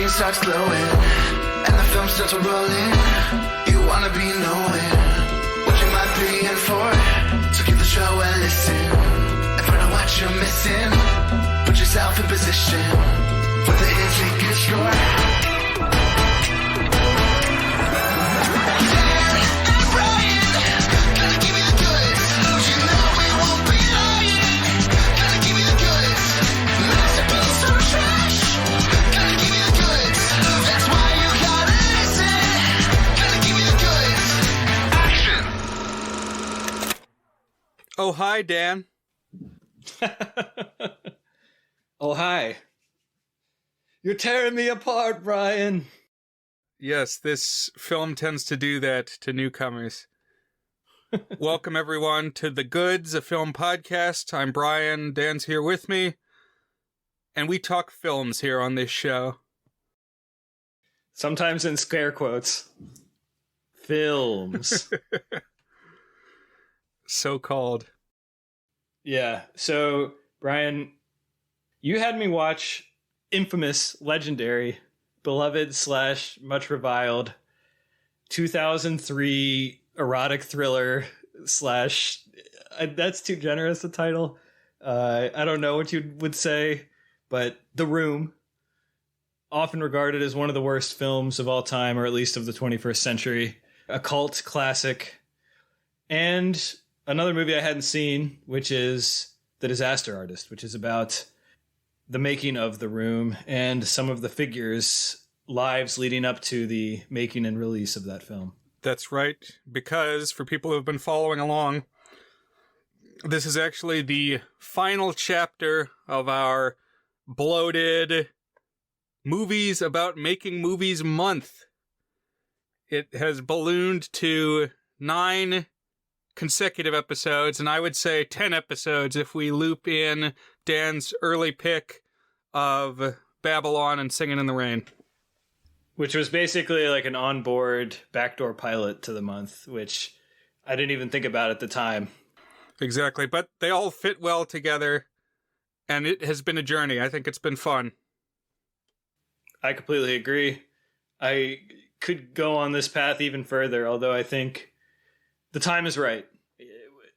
screen starts glowing, and the film starts rolling. You wanna be knowing what you might be in for. So give the show a listen and find out what you're missing. Put yourself in position for the hit ticket score. Oh, hi, Dan. Oh, hi. You're tearing me apart, Brian. Yes, this film tends to do that to newcomers. Welcome, everyone, to The Goods, a film podcast. I'm Brian. Dan's here with me. And we talk films here on this show. Sometimes in scare quotes. Films. So-called. Yeah. So, Brian, you had me watch infamous, legendary, beloved / much reviled 2003 erotic thriller / that's too generous a title. I don't know what you would say, but The Room, often regarded as one of the worst films of all time, or at least of the 21st century, a cult classic, and another movie I hadn't seen, which is The Disaster Artist, which is about the making of The Room and some of the figures' lives leading up to the making and release of that film. That's right, because for people who have been following along, this is actually the final chapter of our bloated Movies About Making Movies month. It has ballooned to 9 consecutive episodes, and I would say 10 episodes if we loop in Dan's early pick of Babylon and Singing in the Rain. Which was basically like an onboard backdoor pilot to the month, which I didn't even think about at the time. Exactly, but they all fit well together, and it has been a journey. I think it's been fun. I completely agree. I could go on this path even further, although I think the time is right.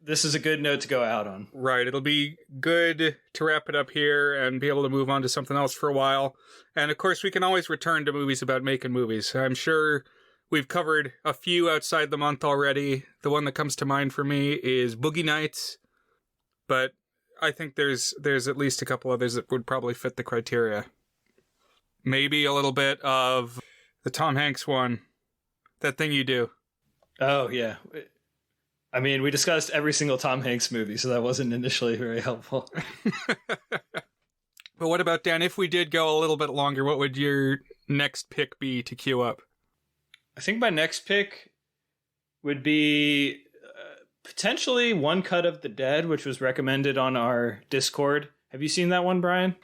This is a good note to go out on. Right. It'll be good to wrap it up here and be able to move on to something else for a while. And of course, we can always return to movies about making movies. I'm sure we've covered a few outside the month already. The one that comes to mind for me is Boogie Nights. But I think there's at least a couple others that would probably fit the criteria. Maybe a little bit of the Tom Hanks one. That Thing You Do. Oh, yeah. I mean, we discussed every single Tom Hanks movie, so that wasn't initially very helpful. But what about, Dan, if we did go a little bit longer, what would your next pick be to queue up? I think my next pick would be potentially One Cut of the Dead, which was recommended on our Discord. Have you seen that one, Brian?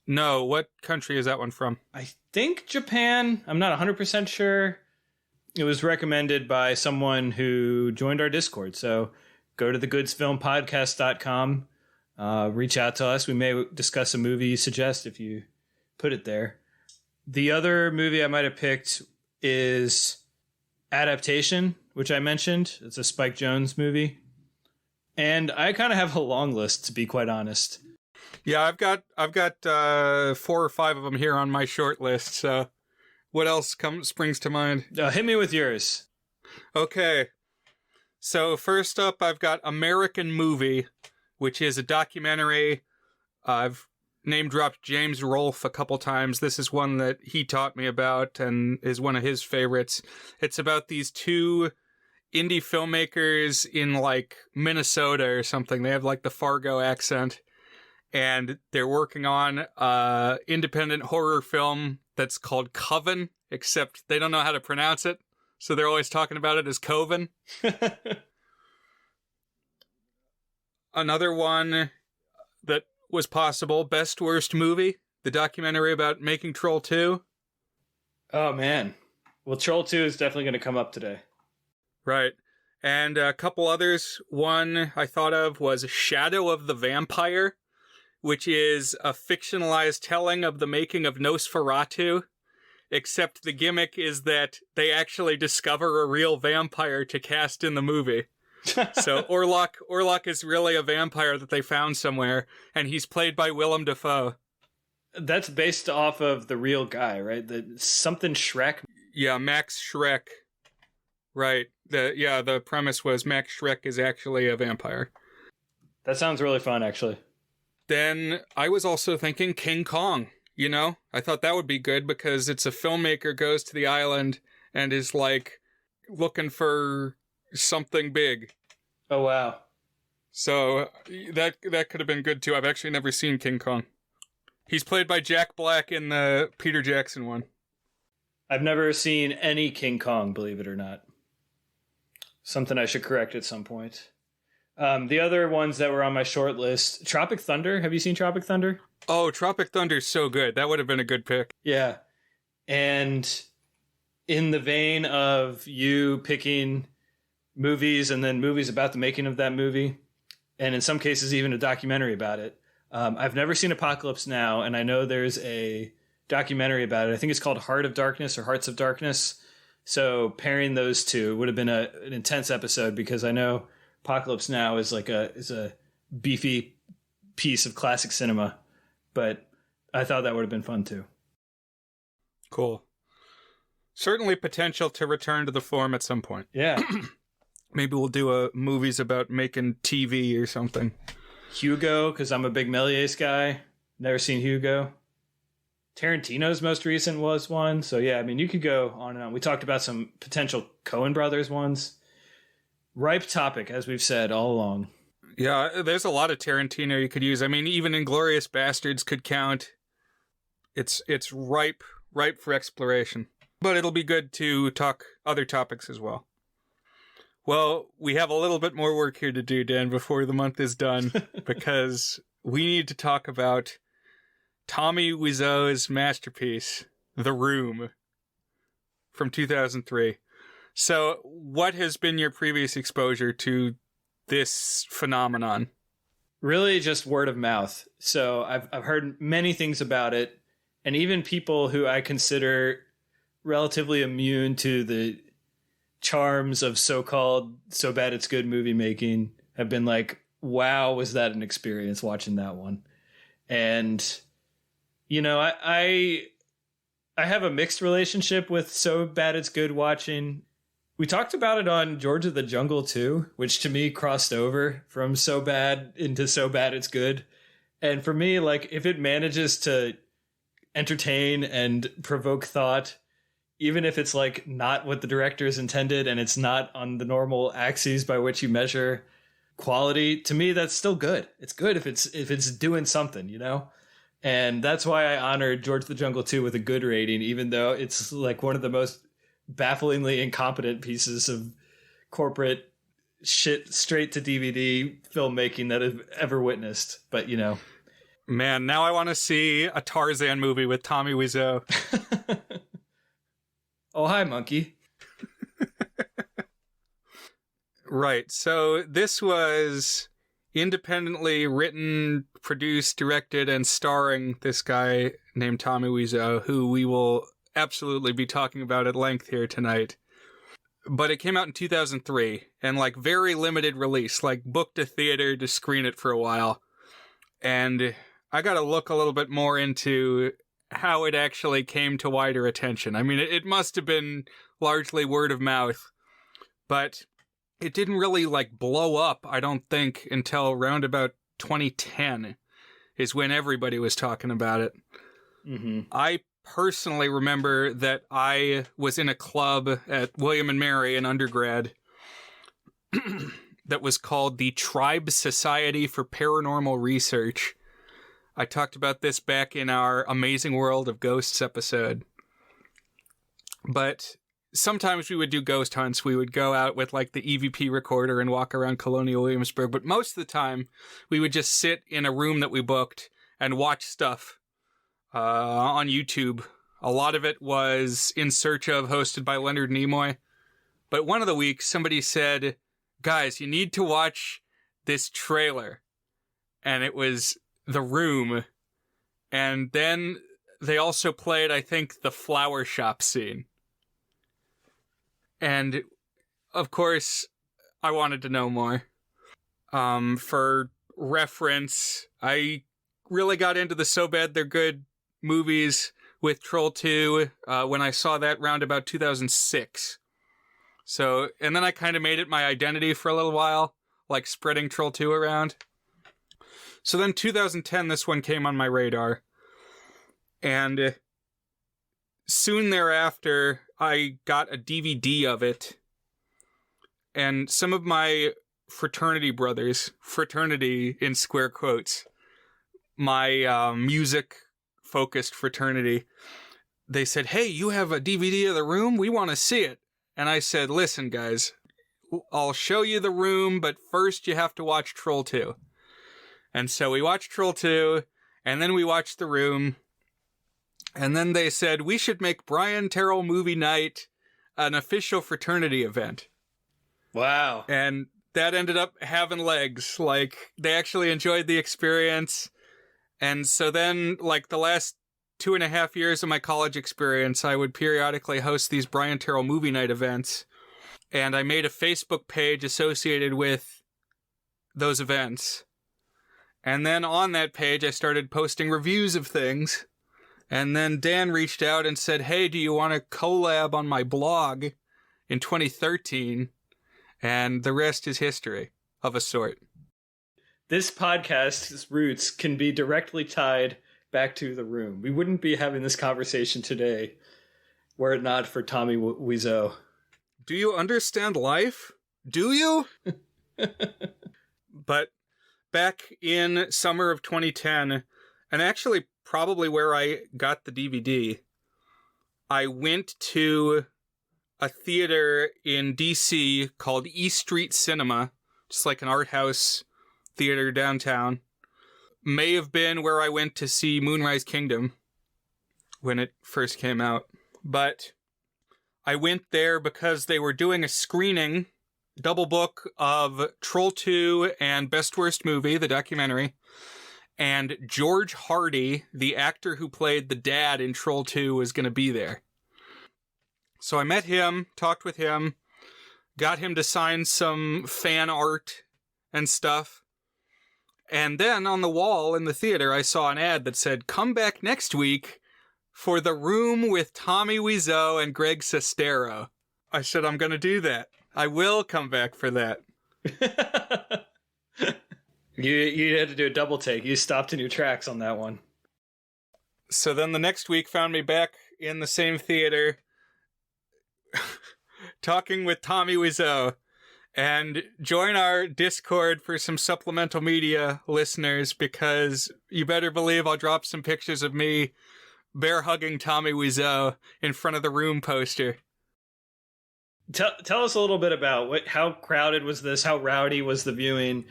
No. What country is that one from? I think Japan. I'm not 100% sure. It was recommended by someone who joined our Discord. So go to thegoodsfilmpodcast.com. Reach out to us. We may discuss a movie you suggest if you put it there. The other movie I might have picked is Adaptation, which I mentioned. It's a Spike Jonze movie. And I kind of have a long list, to be quite honest. Yeah, I've got 4 or 5 of them here on my short list. So what else springs to mind? Hit me with yours. Okay. So first up, I've got American Movie, which is a documentary. I've name-dropped James Rolfe a couple times. This is one that he taught me about and is one of his favorites. It's about these 2 indie filmmakers in, like, Minnesota or something. They have, like, the Fargo accent. And they're working on an independent horror film that's called Coven, except they don't know how to pronounce it. So they're always talking about it as Coven. Another one that was possible, Best Worst Movie, the documentary about making Troll 2. Oh, man. Well, Troll 2 is definitely going to come up today. Right. And a couple others. One I thought of was Shadow of the Vampire, which is a fictionalized telling of the making of Nosferatu. except the gimmick is that they actually discover a real vampire to cast in the movie. So Orlok is really a vampire that they found somewhere, and he's played by Willem Dafoe. That's based off of the real guy, right? Something Shrek. Yeah, Max Schreck. Right. The premise was Max Schreck is actually a vampire. That sounds really fun, actually. Then I was also thinking King Kong, you know? I thought that would be good because it's a filmmaker goes to the island and is like looking for something big. Oh, wow. So that could have been good too. I've actually never seen King Kong. He's played by Jack Black in the Peter Jackson one. I've never seen any King Kong, believe it or not. Something I should correct at some point. The other ones that were on my short list, Tropic Thunder. Have you seen Tropic Thunder? Oh, Tropic Thunder's so good. That would have been a good pick. Yeah. And in the vein of you picking movies and then movies about the making of that movie, and in some cases even a documentary about it, I've never seen Apocalypse Now, and I know there's a documentary about it. I think it's called Heart of Darkness or Hearts of Darkness. So pairing those two would have been an intense episode because I know Apocalypse Now is like a beefy piece of classic cinema, but I thought that would have been fun too. Cool. Certainly potential to return to the form at some point. Yeah. Maybe we'll do movies about making TV or something. Hugo, because I'm a big Méliès guy. Never seen Hugo. Tarantino's most recent was one. So yeah, I mean, you could go on and on. We talked about some potential Coen Brothers ones. Ripe topic, as we've said all along. Yeah, there's a lot of Tarantino you could use. I mean, even Inglourious Bastards could count. It's ripe for exploration. But it'll be good to talk other topics as well. Well, we have a little bit more work here to do, Dan, before the month is done, because we need to talk about Tommy Wiseau's masterpiece, The Room, from 2003. So, what has been your previous exposure to this phenomenon? Really just word of mouth. So I've heard many things about it, and even people who I consider relatively immune to the charms of so-called so bad it's good movie making have been like, wow, was that an experience watching that one. And you know, I have a mixed relationship with so bad it's good watching. We talked about it on George of the Jungle too, which to me crossed over from so bad into so bad it's good. And for me, like, if it manages to entertain and provoke thought, even if it's like not what the directors intended and it's not on the normal axes by which you measure quality, to me that's still good. It's good if it's doing something, you know? And that's why I honored George of the Jungle 2 with a good rating, even though it's like one of the most bafflingly incompetent pieces of corporate shit straight to DVD filmmaking that I've ever witnessed. But, you know. Man, now I want to see a Tarzan movie with Tommy Wiseau. Oh, hi, monkey. Right. So this was independently written, produced, directed, and starring this guy named Tommy Wiseau, who we will absolutely be talking about at length here tonight. But it came out in 2003, and like very limited release, like booked a theater to screen it for a while. And I got to look a little bit more into how it actually came to wider attention. I mean, it must have been largely word of mouth, but it didn't really like blow up, I don't think, until around about 2010 is when everybody was talking about it. Mm-hmm. I personally remember that I was in a club at William and Mary in undergrad that was called the Tribe Society for Paranormal Research. I talked about this back in our Amazing World of Ghosts episode. But sometimes we would do ghost hunts. We would go out with like the EVP recorder and walk around Colonial Williamsburg. But most of the time, we would just sit in a room that we booked and watch stuff on YouTube. A lot of it was In Search Of, hosted by Leonard Nimoy. But one of the weeks, somebody said, guys, you need to watch this trailer. And it was The Room. And then they also played, I think, the flower shop scene. And, of course, I wanted to know more. For reference, I really got into the So Bad They're Good movies with Troll 2 when I saw that round about 2006. So, and then I kind of made it my identity for a little while, like spreading Troll 2 around. So then 2010, this one came on my radar. And soon thereafter, I got a DVD of it. And some of my fraternity brothers, fraternity in square quotes, my music-focused fraternity, they said, "Hey, you have a DVD of The Room? We want to see it." And I said, "Listen, guys, I'll show you The Room, but first you have to watch Troll 2. And so we watched Troll 2, and then we watched The Room. And then they said, we should make Brian Terrell Movie Night an official fraternity event. Wow. And that ended up having legs. Like, they actually enjoyed the experience. And so then, like, the last 2.5 years of my college experience, I would periodically host these Brian Terrell Movie Night events. And I made a Facebook page associated with those events. And then on that page, I started posting reviews of things. And then Dan reached out and said, "Hey, do you want to collab on my blog in 2013? And the rest is history, of a sort. This podcast's roots can be directly tied back to The Room. We wouldn't be having this conversation today were it not for Tommy Wiseau. Do you understand life? Do you? But back in summer of 2010, and actually probably where I got the DVD, I went to a theater in DC called E Street Cinema, just like an art house theater downtown. May have been where I went to see Moonrise Kingdom when it first came out. But I went there because they were doing a screening, double book of Troll 2 and Best Worst Movie, the documentary. And George Hardy, the actor who played the dad in Troll 2, was going to be there. So I met him, talked with him, got him to sign some fan art and stuff. And then on the wall in the theater, I saw an ad that said, "Come back next week for The Room with Tommy Wiseau and Greg Sestero." I said, I'm going to do that. I will come back for that. You had to do a double take. You stopped in your tracks on that one. So then the next week found me back in the same theater talking with Tommy Wiseau. And join our Discord for some supplemental media listeners, because you better believe I'll drop some pictures of me bear hugging Tommy Wiseau in front of The Room poster. Tell us a little bit about how crowded was this? How rowdy was the viewing?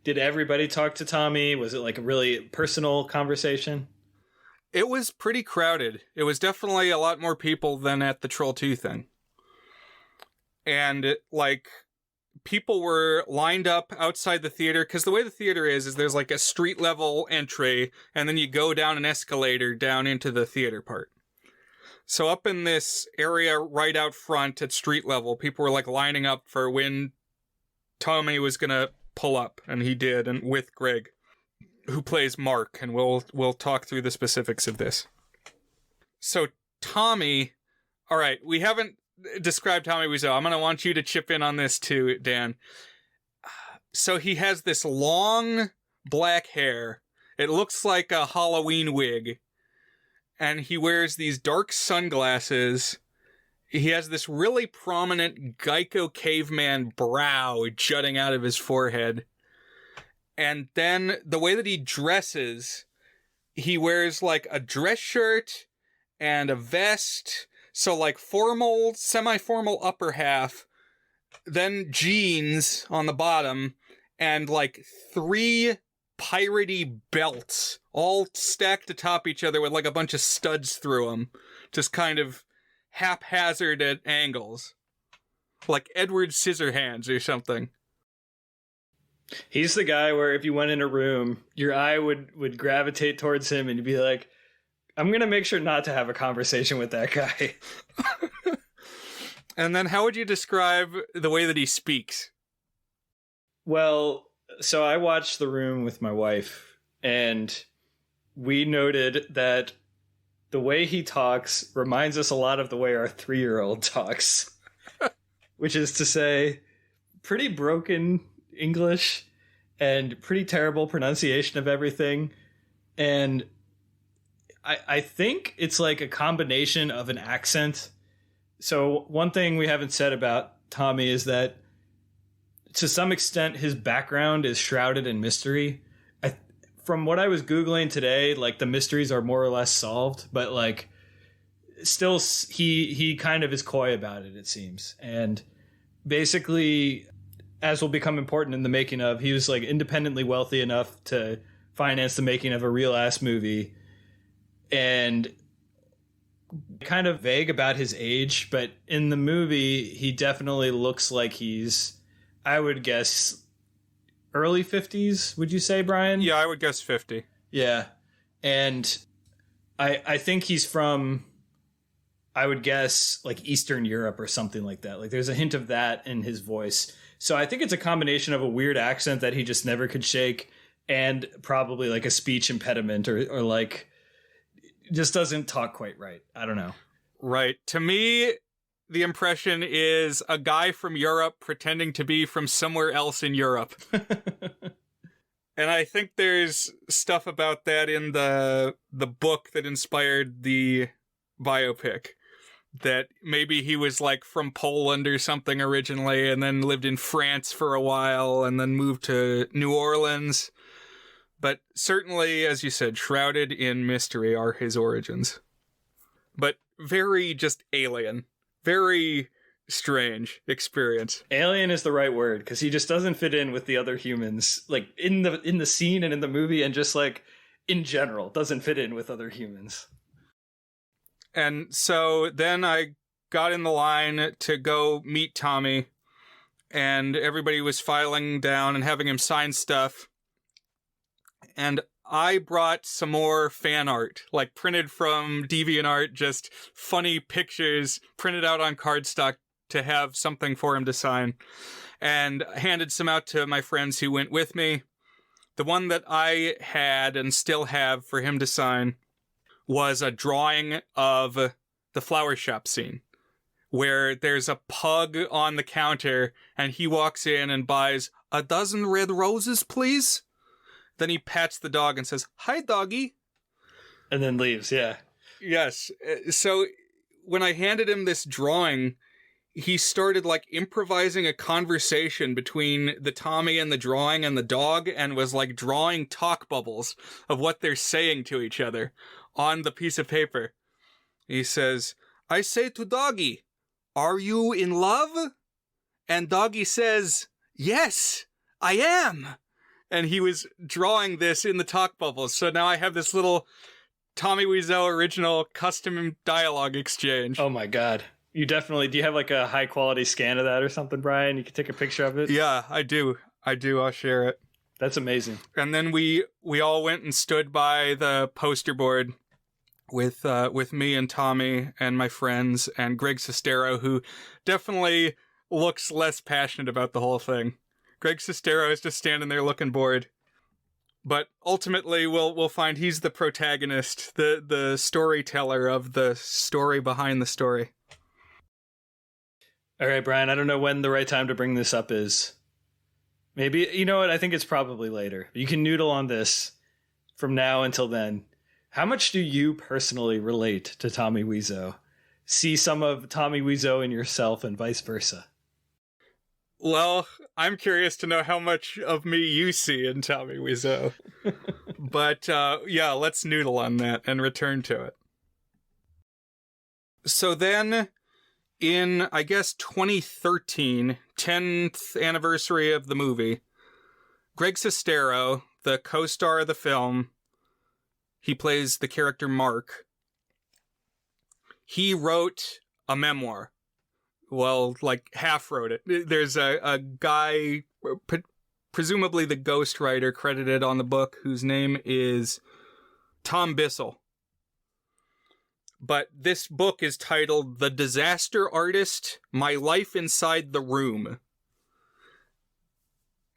Did everybody talk to Tommy? Was it like a really personal conversation? It was pretty crowded. It was definitely a lot more people than at the Troll 2 thing. And, like, people were lined up outside the theater, because the way the theater is there's like a street level entry, and then you go down an escalator down into the theater part. So up in this area right out front at street level, people were like lining up for when Tommy was gonna pull up, and he did, and with Greg, who plays Mark, and we'll talk through the specifics of this. So Tommy, all right, we haven't described Tommy Wiseau. I'm going to want you to chip in on this too, Dan. So he has this long black hair. It looks like a Halloween wig. And he wears these dark sunglasses. He has this really prominent Geico caveman brow jutting out of his forehead. And then the way that he dresses, he wears like a dress shirt and a vest. So like formal, semi-formal upper half, then jeans on the bottom, and like 3 piratey belts all stacked atop each other with like a bunch of studs through them, just kind of haphazard at angles, like Edward Scissorhands or something. He's the guy where if you went in a room, your eye would gravitate towards him and you'd be like, I'm going to make sure not to have a conversation with that guy. And then how would you describe the way that he speaks? Well, so I watched The Room with my wife, and we noted that the way he talks reminds us a lot of the way our 3-year-old talks, which is to say, pretty broken English and pretty terrible pronunciation of everything. And I think it's like a combination of an accent. So one thing we haven't said about Tommy is that to some extent his background is shrouded in mystery. From what I was Googling today, like the mysteries are more or less solved, but like still he kind of is coy about it, it seems. And basically, as will become important in the making of, he was like independently wealthy enough to finance the making of a real ass movie, and kind of vague about his age, but in the movie he definitely looks like he's, I would guess, early 50s, would you say, Brian? Yeah, I would guess 50. Yeah. And I think he's from, I would guess, like Eastern Europe or something like that. Like there's a hint of that in his voice. So I think it's a combination of a weird accent that he just never could shake and probably like a speech impediment or like just doesn't talk quite right. I don't know. Right. To me, the impression is a guy from Europe pretending to be from somewhere else in Europe. And I think there's stuff about that in the book that inspired the biopic. That maybe he was like from Poland or something originally and then lived in France for a while and then moved to New Orleans. But certainly, as you said, shrouded in mystery are his origins. But very just alien. Very strange experience. Alien is the right word, because he just doesn't fit in with the other humans, like in the scene and in the movie, and just like in general doesn't fit in with other humans. And so then I got in the line to go meet Tommy, and everybody was filing down and having him sign stuff. And I brought some more fan art, like printed from DeviantArt, just funny pictures printed out on cardstock to have something for him to sign, and handed some out to my friends who went with me. The one that I had and still have for him to sign was a drawing of the flower shop scene, where there's a pug on the counter and he walks in and buys a dozen red roses, please. Then he pats the dog and says, "Hi, doggy." And then leaves, yeah. Yes. So when I handed him this drawing, he started like improvising a conversation between the Tommy and the drawing and the dog, and was like drawing talk bubbles of what they're saying to each other on the piece of paper. He says, "I say to doggy, are you in love?" And doggy says, "Yes, I am." And he was drawing this in the talk bubbles. So now I have this little Tommy Wiseau original custom dialogue exchange. Oh my God. Do you have like a high quality scan of that or something, Brian? You can take a picture of it? Yeah, I do. I'll share it. That's amazing. And then we all went and stood by the poster board with me and Tommy and my friends and Greg Sestero, who definitely looks less passionate about the whole thing. Greg Sestero is just standing there looking bored. But ultimately, we'll find he's the protagonist, the storyteller of the story behind the story. All right, Brian, I don't know when the right time to bring this up is. Maybe, you know what? I think it's probably later. You can noodle on this from now until then. How much do you personally relate to Tommy Wiseau? See some of Tommy Wiseau in yourself and vice versa? Well, I'm curious to know how much of me you see in Tommy Wiseau. But yeah, let's noodle on that and return to it. So then, in, I guess, 2013, 10th anniversary of the movie, Greg Sestero, the co-star of the film, he plays the character Mark. He wrote a memoir. Well, like half wrote it. There's a guy, presumably the ghostwriter credited on the book, whose name is Tom Bissell. But this book is titled The Disaster Artist, My Life Inside the Room.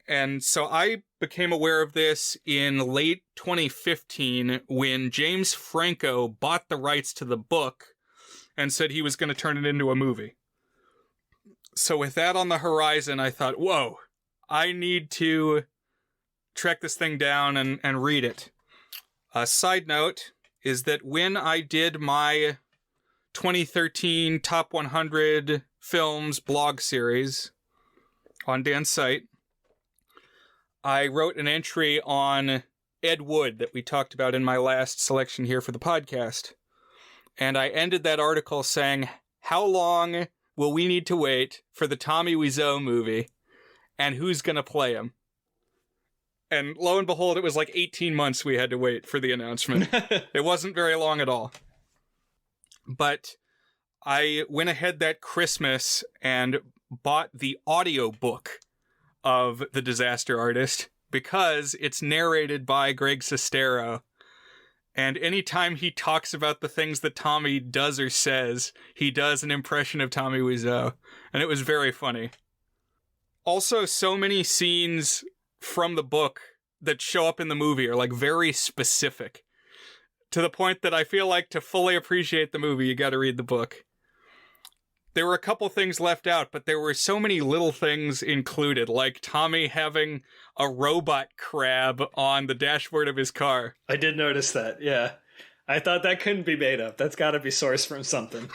And so I became aware of this in late 2015 when James Franco bought the rights to the book and said he was going to turn it into a movie. So with that on the horizon, I thought, whoa, I need to track this thing down and read it. A side note is that when I did my 2013 Top 100 Films blog series on Dan's site, I wrote an entry on Ed Wood that we talked about in my last selection here for the podcast. And I ended that article saying, how long will we need to wait for the Tommy Wiseau movie, and who's going to play him? And lo and behold, it was like 18 months we had to wait for the announcement. It wasn't very long at all. But I went ahead that Christmas and bought the audiobook of The Disaster Artist because it's narrated by Greg Sestero. And anytime he talks about the things that Tommy does or says, he does an impression of Tommy Wiseau. And it was very funny. Also, so many scenes from the book that show up in the movie are like very specific, to the point that I feel like to fully appreciate the movie, you got to read the book. There were a couple things left out, but there were so many little things included, like Tommy having a robot crab on the dashboard of his car. I did notice that, yeah. I thought that couldn't be made up. That's got to be sourced from something.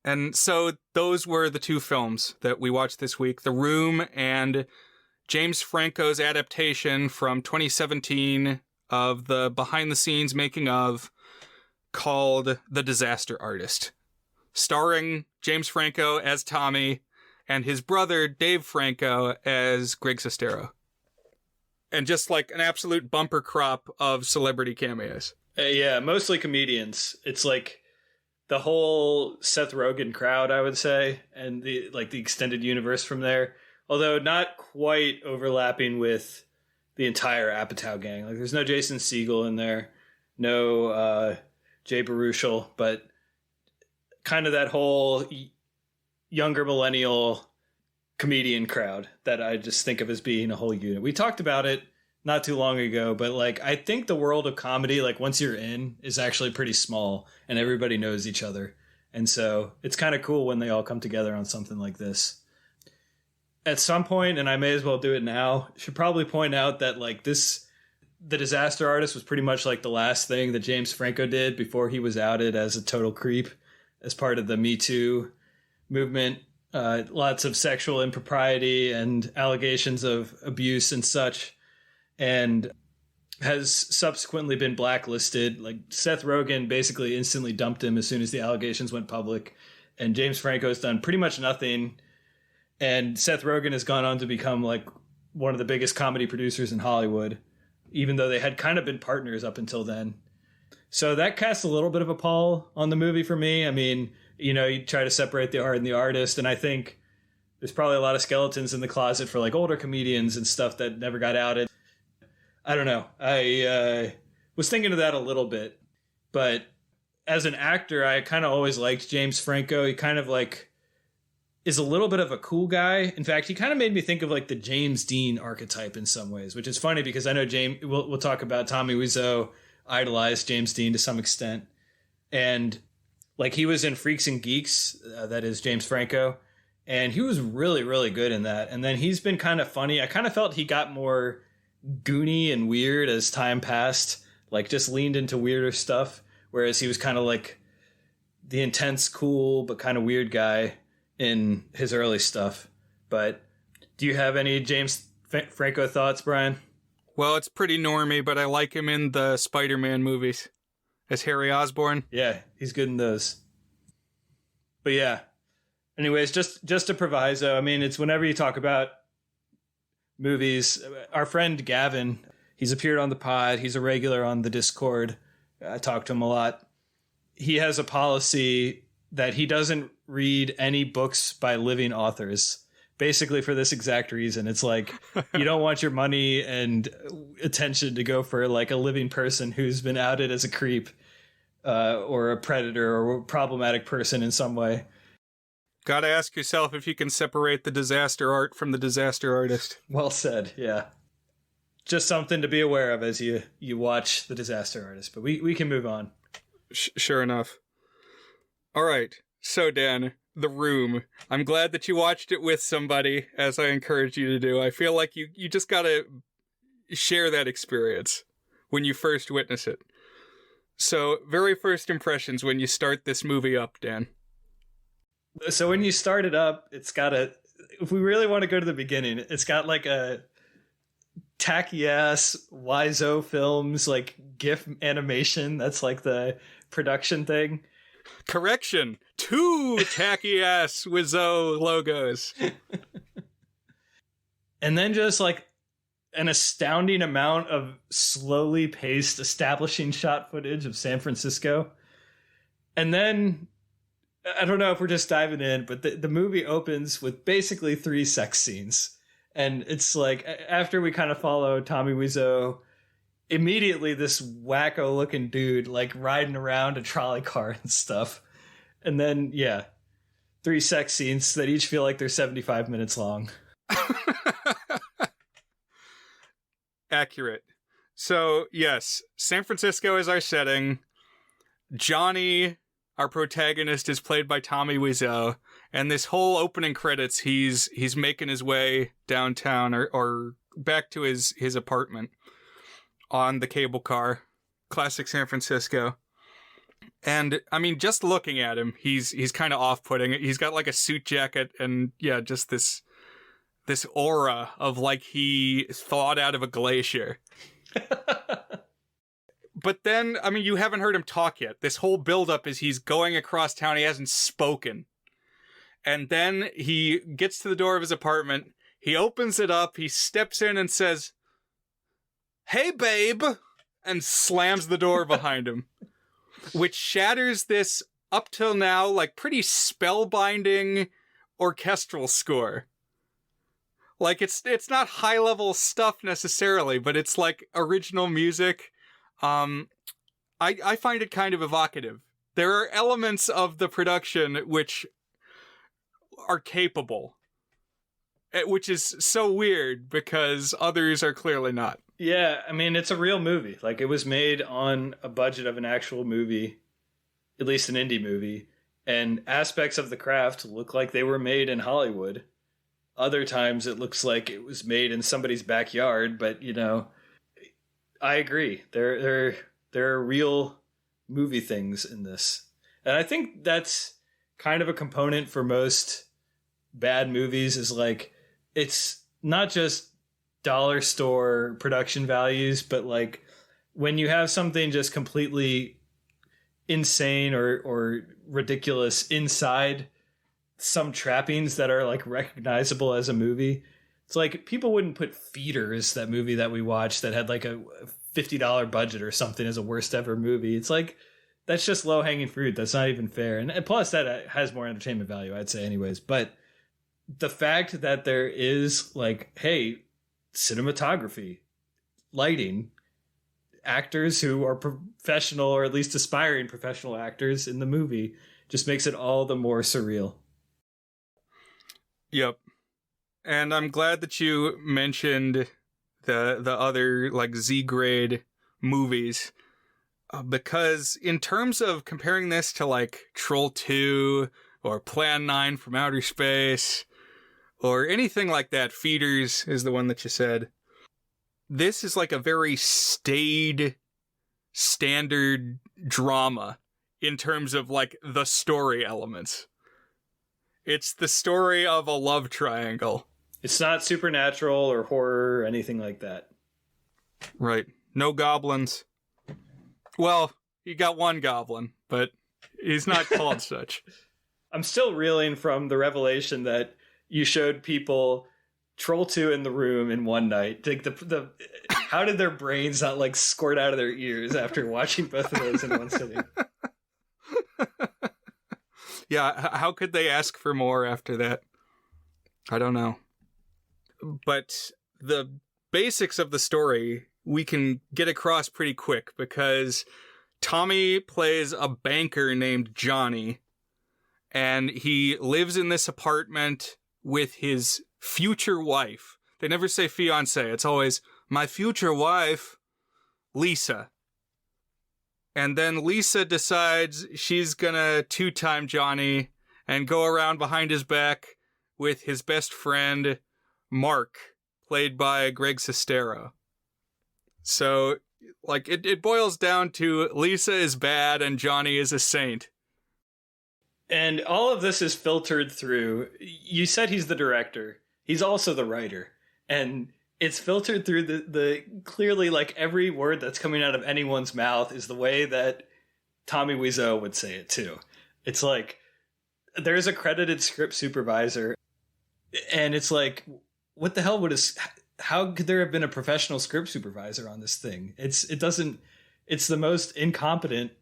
And so those were the two films that we watched this week, The Room and James Franco's adaptation from 2017 of the behind-the-scenes making of called The Disaster Artist, starring James Franco as Tommy and his brother Dave Franco as Greg Sestero. And just like an absolute bumper crop of celebrity cameos. Yeah, mostly comedians. It's like the whole Seth Rogen crowd, I would say, and the extended universe from there. Although not quite overlapping with the entire Apatow gang. Like there's no Jason Segel in there, no Jay Baruchel, but kind of that whole younger millennial comedian crowd that I just think of as being a whole unit. We talked about it not too long ago, but like I think the world of comedy, like once you're in, is actually pretty small and everybody knows each other. And so it's kind of cool when they all come together on something like this. At some point, and I may as well do it now, should probably point out that like this, The Disaster Artist was pretty much like the last thing that James Franco did before he was outed as a total creep as part of the Me Too movement. Lots of sexual impropriety and allegations of abuse and such, and has subsequently been blacklisted. Like Seth Rogen basically instantly dumped him as soon as the allegations went public, and James Franco has done pretty much nothing. And Seth Rogen has gone on to become like one of the biggest comedy producers in Hollywood, even though they had kind of been partners up until then. So that casts a little bit of a pall on the movie for me. I mean, you know, you try to separate the art and the artist, and I think there's probably a lot of skeletons in the closet for like older comedians and stuff that never got outed. I don't know. I was thinking of that a little bit, but as an actor, I kind of always liked James Franco. He kind of like is a little bit of a cool guy. In fact, he kind of made me think of like the James Dean archetype in some ways, which is funny because I know we'll talk about Tommy Wiseau idolized James Dean to some extent. And like he was in Freaks and Geeks, that is James Franco, and he was really, really good in that. And then he's been kind of funny. I kind of felt he got more goony and weird as time passed, like just leaned into weirder stuff, whereas he was kind of like the intense, cool, but kind of weird guy in his early stuff. But do you have any James Franco thoughts, Brian? Well, it's pretty normy, but I like him in the Spider-Man movies as Harry Osborn. Yeah, he's good in those. But yeah, anyways, just a proviso. I mean, it's whenever you talk about movies, our friend Gavin, he's appeared on the pod. He's a regular on the Discord. I talk to him a lot. He has a policy that he doesn't read any books by living authors basically for this exact reason. It's like, you don't want your money and attention to go for like a living person who's been outed as a creep or a predator or a problematic person in some way. Gotta ask yourself if you can separate the disaster art from the disaster artist. Well said, yeah. Just something to be aware of as you watch The Disaster Artist. But we can move on. Sure enough. All right. So, Dan, The Room. I'm glad that you watched it with somebody, as I encouraged you to do. I feel like you just gotta share that experience when you first witness it. So, very first impressions when you start this movie up, Dan. So when you start it up, it's got if we really want to go to the beginning, it's got like a tacky ass Wiseau Films like GIF animation. That's like the production thing. Correction, 2 tacky ass Wiseau logos. And then just like an astounding amount of slowly paced establishing shot footage of San Francisco. And then I don't know if we're just diving in, but the movie opens with basically 3 sex scenes. And it's like, after we kind of follow Tommy Wiseau, immediately this wacko looking dude, like riding around a trolley car and stuff. And then, 3 sex scenes that each feel like they're 75 minutes long. Accurate. So, yes, San Francisco is our setting. Johnny, our protagonist, is played by Tommy Wiseau, and this whole opening credits, he's making his way downtown or back to his apartment on the cable car. Classic San Francisco. And I mean, just looking at him, he's kind of off-putting. He's got like a suit jacket and just this aura of like he thawed out of a glacier. But then, I mean, you haven't heard him talk yet. This whole buildup is he's going across town. He hasn't spoken. And then he gets to the door of his apartment. He opens it up. He steps in and says, "Hey, babe," and slams the door behind him, which shatters this up till now, like, pretty spellbinding orchestral score. Like, it's not high-level stuff necessarily, but it's like original music. I find it kind of evocative. There are elements of the production which are capable, which is so weird because others are clearly not. Yeah, I mean, it's a real movie. Like, it was made on a budget of an actual movie, at least an indie movie, and aspects of the craft look like they were made in Hollywood. Other times it looks like it was made in somebody's backyard, but, I agree. There are real movie things in this. And I think that's kind of a component for most bad movies, is like, it's not just dollar store production values, but like when you have something just completely insane or ridiculous inside some trappings that are like recognizable as a movie. It's like people wouldn't put Feeders, that movie that we watched that had like a $50 budget or something, as a worst ever movie. It's like, that's just low hanging fruit. That's not even fair. And plus that has more entertainment value, I'd say anyways. But the fact that there is like, hey, cinematography, lighting, actors who are professional or at least aspiring professional actors in the movie just makes it all the more surreal. Yep. And I'm glad that you mentioned the other like Z-grade movies, because in terms of comparing this to like Troll 2 or Plan 9 from Outer Space or anything like that, Feeders is the one that you said, this is like a very staid, standard drama in terms of like the story elements. It's the story of a love triangle. It's not supernatural or horror or anything like that. Right. No goblins. Well, you got one goblin, but he's not called such. I'm still reeling from the revelation that you showed people Troll 2 in The Room in one night. Like how did their brains not like squirt out of their ears after watching both of those in one sitting? Yeah, how could they ask for more after that? I don't know. But the basics of the story we can get across pretty quick because Tommy plays a banker named Johnny, and he lives in this apartment with his future wife. They never say fiancé. It's always, my future wife, Lisa. And then Lisa decides she's gonna two-time Johnny and go around behind his back with his best friend, Mark, played by Greg Sestero. So, like, it boils down to Lisa is bad and Johnny is a saint. And all of this is filtered through, you said he's the director. He's also the writer. And it's filtered through the clearly, like, every word that's coming out of anyone's mouth is the way that Tommy Wiseau would say it too. It's like, there's a credited script supervisor, and it's like, what the hell how could there have been a professional script supervisor on this thing? It's the most incompetent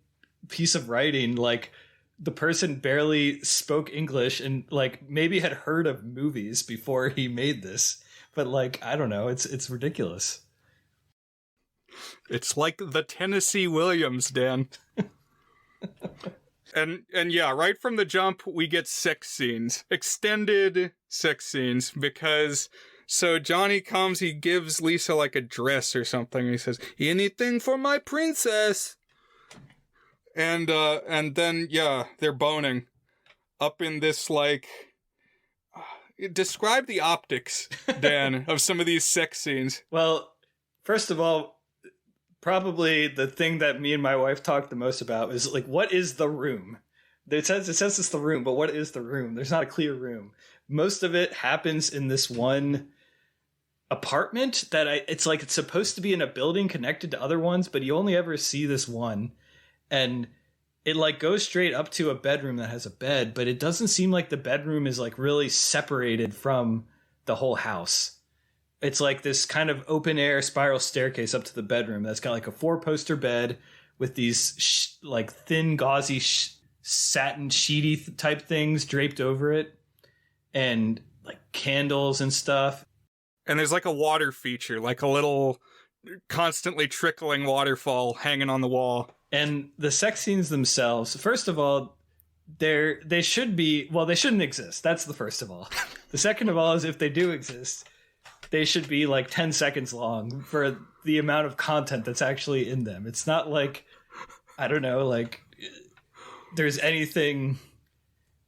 piece of writing. Like, the person barely spoke English and, like, maybe had heard of movies before he made this. But, like, I don't know. It's ridiculous. It's like the Tennessee Williams, Dan. And yeah, right from the jump, we get sex scenes. Extended sex scenes, because... So Johnny comes, he gives Lisa, like, a dress or something. He says, anything for my princess. And then, yeah, they're boning up in this, like... Describe the optics, Dan, of some of these sex scenes. Well, first of all, probably the thing that me and my wife talked the most about is, like, what is the room? It says it's the room, but what is the room? There's not a clear room. Most of it happens in this one apartment that it's like it's supposed to be in a building connected to other ones, but you only ever see this one. And it, like, goes straight up to a bedroom that has a bed, but it doesn't seem like the bedroom is, like, really separated from the whole house. It's like this kind of open air spiral staircase up to the bedroom that's got, like, a 4-poster bed with these like thin gauzy satin sheety type things draped over it, and, like, candles and stuff. And there's, like, a water feature, like a little constantly trickling waterfall hanging on the wall. And the sex scenes themselves, first of all, they shouldn't exist. That's the first of all. The second of all is, if they do exist, they should be, like, 10 seconds long for the amount of content that's actually in them. It's not like, I don't know, like, there's anything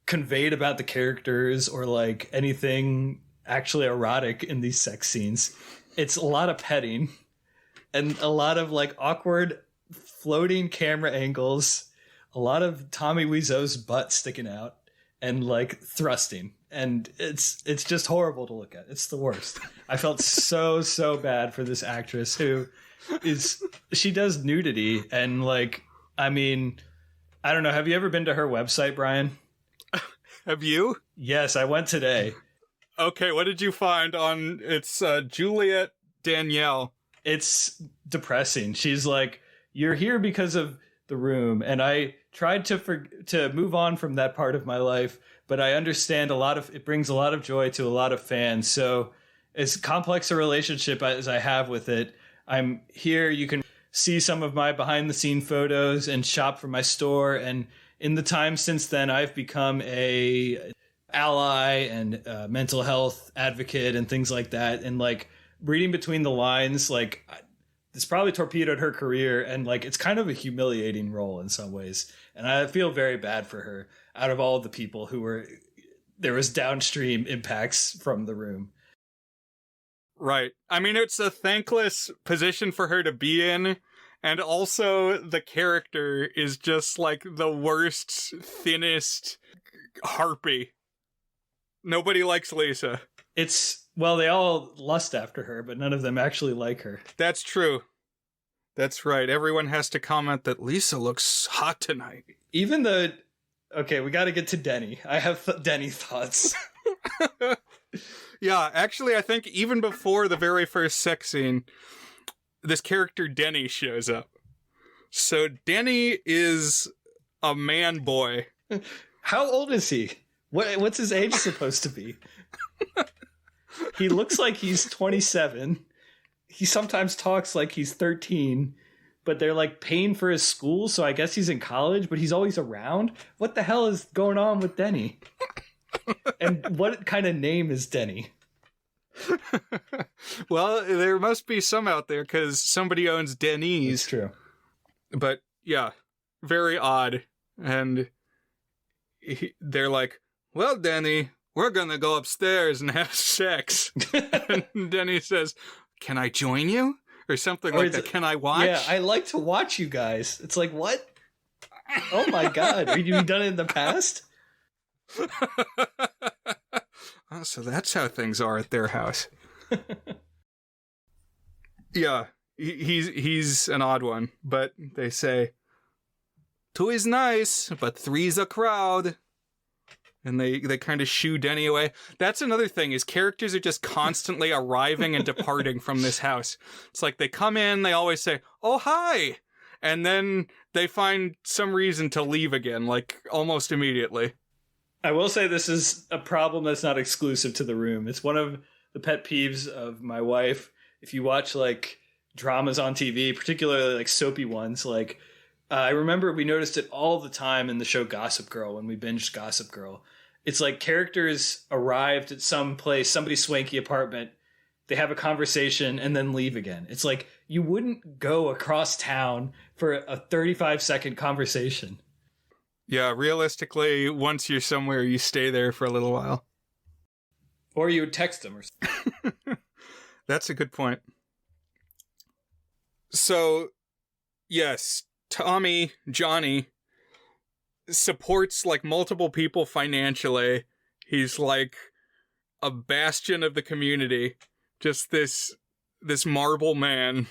conveyed about the characters or, like, anything actually erotic in these sex scenes. It's a lot of petting and a lot of, like, awkward floating camera angles, a lot of Tommy Wiseau's butt sticking out, and, like, thrusting. And it's just horrible to look at. It's the worst. I felt so bad for this actress she does nudity, and, like, I mean, I don't know. Have you ever been to her website, Brian? Have you? Yes, I went today. Okay, what did you find on... It's Juliet Danielle. It's depressing. She's like, you're here because of the room, and I tried to move on from that part of my life, but I understand it brings a lot of joy to a lot of fans. So as complex a relationship as I have with it, I'm here. You can see some of my behind the scene photos and shop for my store. And in the time since then, I've become a ally and mental health advocate and things like that. And, like, reading between the lines, like, this probably torpedoed her career, and, like, it's kind of a humiliating role in some ways. And I feel very bad for her out of all of the people there was downstream impacts from the room. Right. I mean, it's a thankless position for her to be in. And also the character is just, like, the worst, thinnest harpy. Nobody likes Lisa. Well, they all lust after her, but none of them actually like her. That's true. That's right. Everyone has to comment that Lisa looks hot tonight. Even though... Okay, we got to get to Denny. I have Denny thoughts. Yeah, actually, I think even before the very first sex scene, this character Denny shows up. So Denny is a man boy. How old is he? What's his age supposed to be? He looks like he's 27. He sometimes talks like he's 13, but they're like paying for his school, so I guess he's in college, but he's always around. What the hell is going on with Denny? And what kind of name is Denny? Well, there must be some out there because somebody owns Denny's. It's true. But yeah, very odd. And they're like, well, Denny, we're going to go upstairs and have sex. And Denny says, can I join you? Or something like that. Can I watch? Yeah, I like to watch you guys. It's like, what? Oh my God. Have you done it in the past? Oh, so that's how things are at their house. Yeah, he's an odd one, but they say, 2 is nice, but 3's a crowd. And they kind of shoo Denny away. That's another thing, is characters are just constantly arriving and departing from this house. It's like they come in, they always say, oh, hi! And then they find some reason to leave again, like almost immediately. I will say this is a problem that's not exclusive to The Room. It's one of the pet peeves of my wife. If you watch like dramas on TV, particularly like soapy ones, like I remember we noticed it all the time in the show Gossip Girl when we binged Gossip Girl. It's like characters arrived at some place, somebody's swanky apartment, they have a conversation and then leave again. It's like you wouldn't go across town for a 35-second conversation. Yeah, realistically, once you're somewhere, you stay there for a little while. Or you would text them or something. That's a good point. So, yes, Johnny, supports like multiple people financially. He's like a bastion of the community. Just this marble man.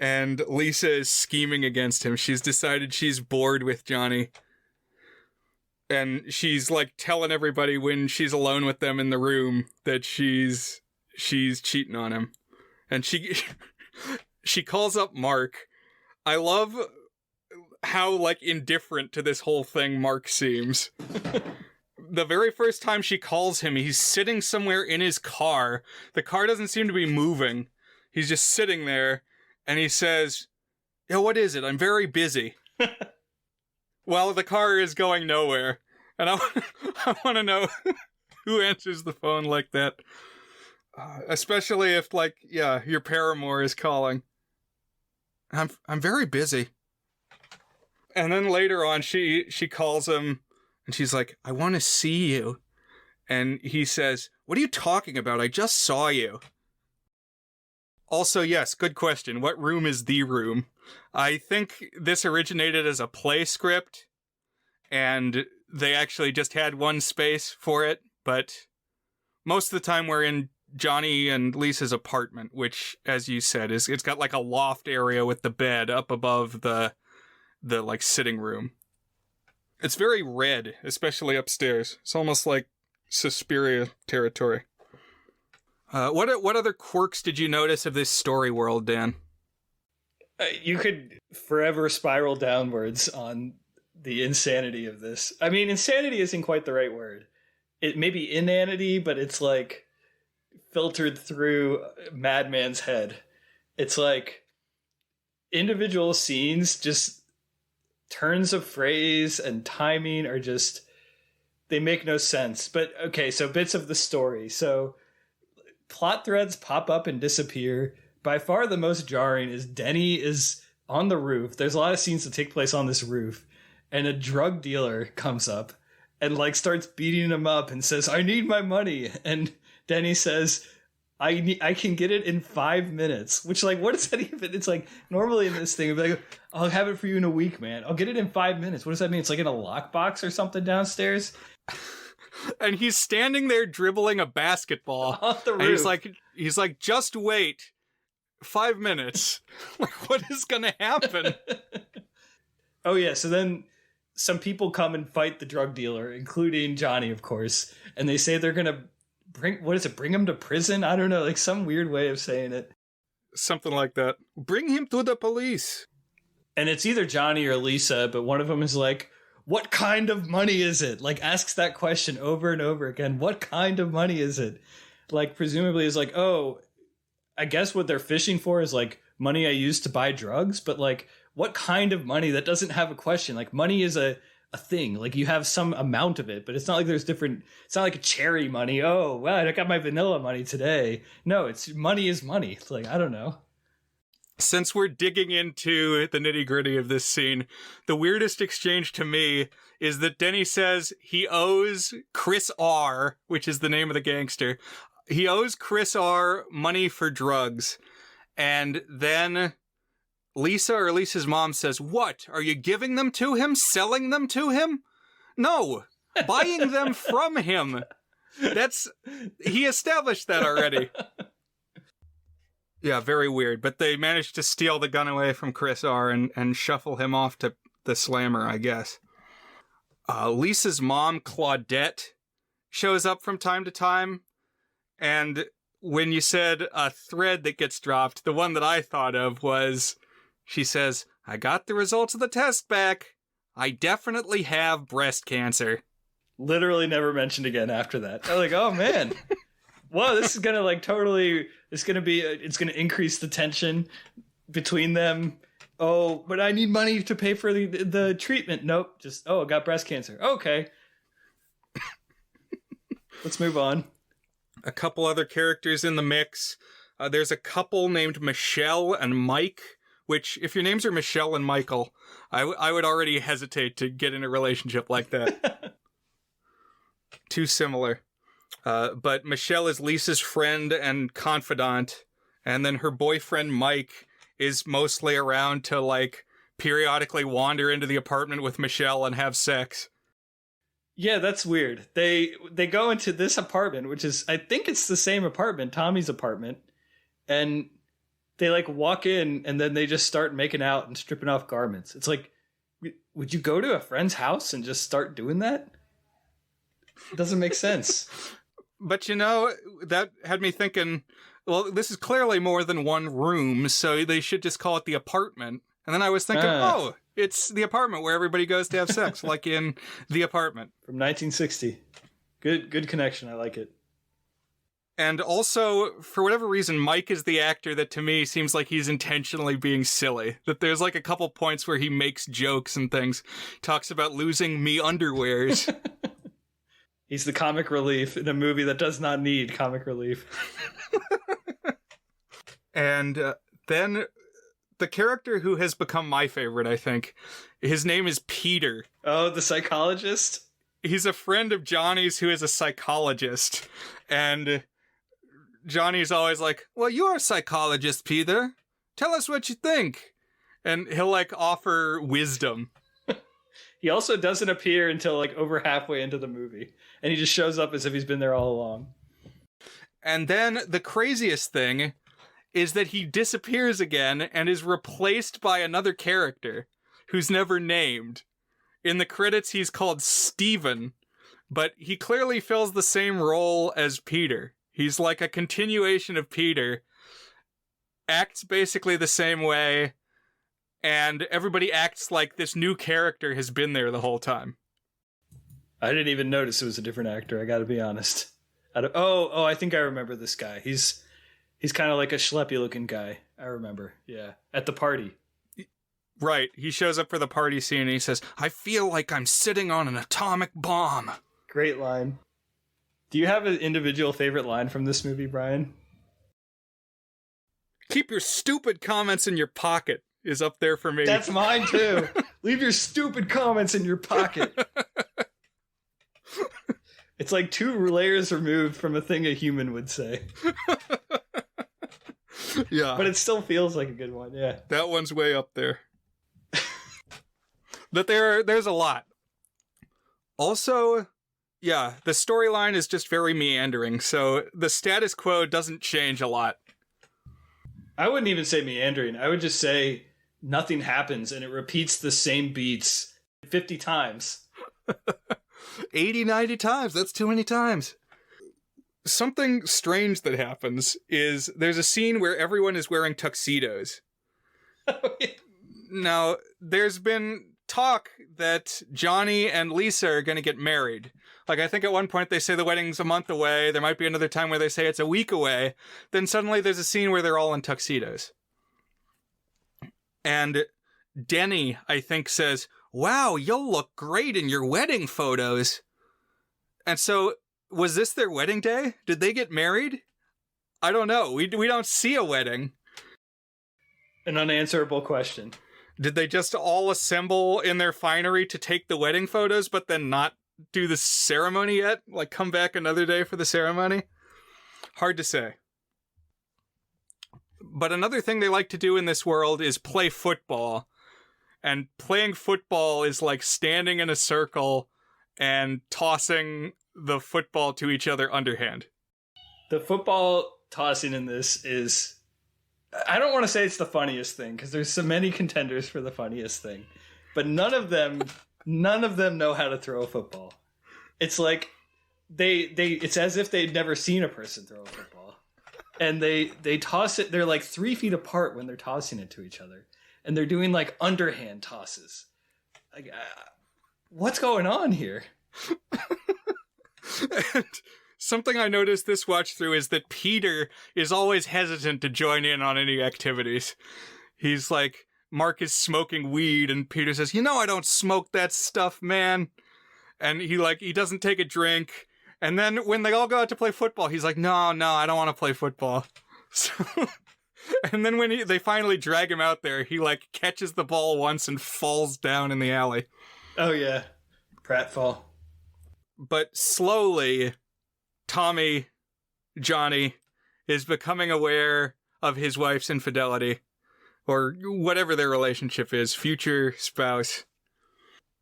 And Lisa is scheming against him. She's decided she's bored with Johnny. And she's like telling everybody when she's alone with them in the room that she's cheating on him. And she calls up Mark. I love how like indifferent to this whole thing Mark seems. The very first time she calls him, he's sitting somewhere in his car. The car doesn't seem to be moving. He's just sitting there. And he says, yeah, what is it? I'm very busy. Well, the car is going nowhere. And I want to know who answers the phone like that. Especially if, like, yeah, your paramour is calling. I'm very busy. And then later on, she calls him, and she's like, I want to see you. And he says, what are you talking about? I just saw you. Also, yes, good question. What room is The Room? I think this originated as a play script, and they actually just had one space for it, but most of the time we're in Johnny and Lisa's apartment, which, as you said, it's got like a loft area with the bed up above the like sitting room. It's very red, especially upstairs. It's almost like Suspiria territory. What other quirks did you notice of this story world, Dan? You could forever spiral downwards on the insanity of this. I mean, insanity isn't quite the right word. It may be inanity, but it's like filtered through Madman's head. It's like individual scenes, just turns of phrase and timing are just, they make no sense. But okay, so bits of the story. So plot threads pop up and disappear. By far the most jarring is Denny is on the roof. There's a lot of scenes that take place on this roof. And a drug dealer comes up and like starts beating him up and says, I need my money. And Denny says, I can get it in 5 minutes. Which, like, what does that even... It's like, normally in this thing, it'd be like, I'll have it for you in a week, man. I'll get it in 5 minutes. What does that mean? It's like in a lockbox or something downstairs? And he's standing there dribbling a basketball. Off the roof. And he's like, just wait 5 minutes. Like, what is going to happen? Oh, yeah. So then some people come and fight the drug dealer, including Johnny, of course. And they say they're going to bring him to prison? I don't know. Like some weird way of saying it. Something like that. Bring him to the police. And it's either Johnny or Lisa, but one of them is like, what kind of money is it? Like, asks that question over and over again. What kind of money is it? Like, presumably is like, oh, I guess what they're fishing for is like money I used to buy drugs. But like, what kind of money? That doesn't have a question. Like, money is a thing. Like, you have some amount of it, but it's not like there's different. It's not like a cherry money. Oh, well, I got my vanilla money today. No, it's money is money. It's like, I don't know. Since we're digging into the nitty-gritty of this scene, the weirdest exchange to me is that Denny says he owes Chris R., which is the name of the gangster, he owes Chris R. money for drugs. And then Lisa or Lisa's mom says, what? Are you giving them to him? Selling them to him? No, buying them from him. He established that already. Yeah, very weird. But they managed to steal the gun away from Chris R. and shuffle him off to the slammer, I guess. Lisa's mom, Claudette, shows up from time to time. And when you said a thread that gets dropped, the one that I thought of was, she says, I got the results of the test back. I definitely have breast cancer. Literally never mentioned again after that. I'm like, oh, man. Whoa, this is going to like totally, it's going to increase the tension between them. Oh, but I need money to pay for the treatment. Nope. Just, I got breast cancer. Okay. Let's move on. A couple other characters in the mix. There's a couple named Michelle and Mike, which if your names are Michelle and Michael, I would already hesitate to get in a relationship like that. Too similar. But Michelle is Lisa's friend and confidant, and then her boyfriend Mike is mostly around to like periodically wander into the apartment with Michelle and have sex. Yeah, that's weird. They go into this apartment, which is, I think it's the same apartment, Tommy's apartment, and they like walk in and then they just start making out and stripping off garments. It's like, would you go to a friend's house and just start doing that? It doesn't make sense. But that had me thinking, well, this is clearly more than one room, so they should just call it the apartment. And then I was thinking, it's the apartment where everybody goes to have sex, like in The Apartment. From 1960. Good connection. I like it. And also, for whatever reason, Mike is the actor that to me seems like he's intentionally being silly. That there's like a couple points where he makes jokes and things. Talks about losing me underwears. He's the comic relief in a movie that does not need comic relief. And then the character who has become my favorite, I think, his name is Peter. Oh, the psychologist? He's a friend of Johnny's who is a psychologist. And Johnny's always like, well, you're a psychologist, Peter. Tell us what you think. And he'll like offer wisdom. He also doesn't appear until like over halfway into the movie. And he just shows up as if he's been there all along. And then the craziest thing is that he disappears again and is replaced by another character who's never named. In the credits, he's called Steven, but he clearly fills the same role as Peter. He's like a continuation of Peter, acts basically the same way, and everybody acts like this new character has been there the whole time. I didn't even notice it was a different actor, I gotta be honest. I think I remember this guy. He's kind of like a schleppy looking guy. I remember. Yeah. At the party. Right. He shows up for the party scene and he says, I feel like I'm sitting on an atomic bomb. Great line. Do you have an individual favorite line from this movie, Brian? Keep your stupid comments in your pocket is up there for me. That's mine too. Leave your stupid comments in your pocket. It's like 2 layers removed from a thing a human would say. Yeah. But it still feels like a good one, yeah. That one's way up there. But there's a lot. Also, yeah, the storyline is just very meandering, so the status quo doesn't change a lot. I wouldn't even say meandering. I would just say nothing happens and it repeats the same beats 50 times. 80, 90 times. That's too many times. Something strange that happens is there's a scene where everyone is wearing tuxedos. Now, there's been talk that Johnny and Lisa are going to get married. Like, I think at one point they say the wedding's a month away. There might be another time where they say it's a week away. Then suddenly there's a scene where they're all in tuxedos. And Denny, I think, says, "Wow, you'll look great in your wedding photos." And so, was this their wedding day? Did they get married? I don't know. We don't see a wedding. An unanswerable question. Did they just all assemble in their finery to take the wedding photos, but then not do the ceremony yet? Like, come back another day for the ceremony? Hard to say. But another thing they like to do in this world is play football. And playing football is like standing in a circle and tossing the football to each other underhand. The football tossing in this is... I don't want to say it's the funniest thing, because there's so many contenders for the funniest thing. But none of them know how to throw a football. It's like it's as if they'd never seen a person throw a football. And they toss it, they're like 3 feet apart when they're tossing it to each other. And they're doing like underhand tosses. Like, what's going on here? And something I noticed this watch through is that Peter is always hesitant to join in on any activities. He's like, Mark is smoking weed, and Peter says, I don't smoke that stuff, man. And he doesn't take a drink. And then when they all go out to play football, he's like, no, I don't want to play football. So, and then when they finally drag him out there, he like catches the ball once and falls down in the alley. Oh yeah, pratfall. But slowly, Johnny, is becoming aware of his wife's infidelity, or whatever their relationship is, future spouse,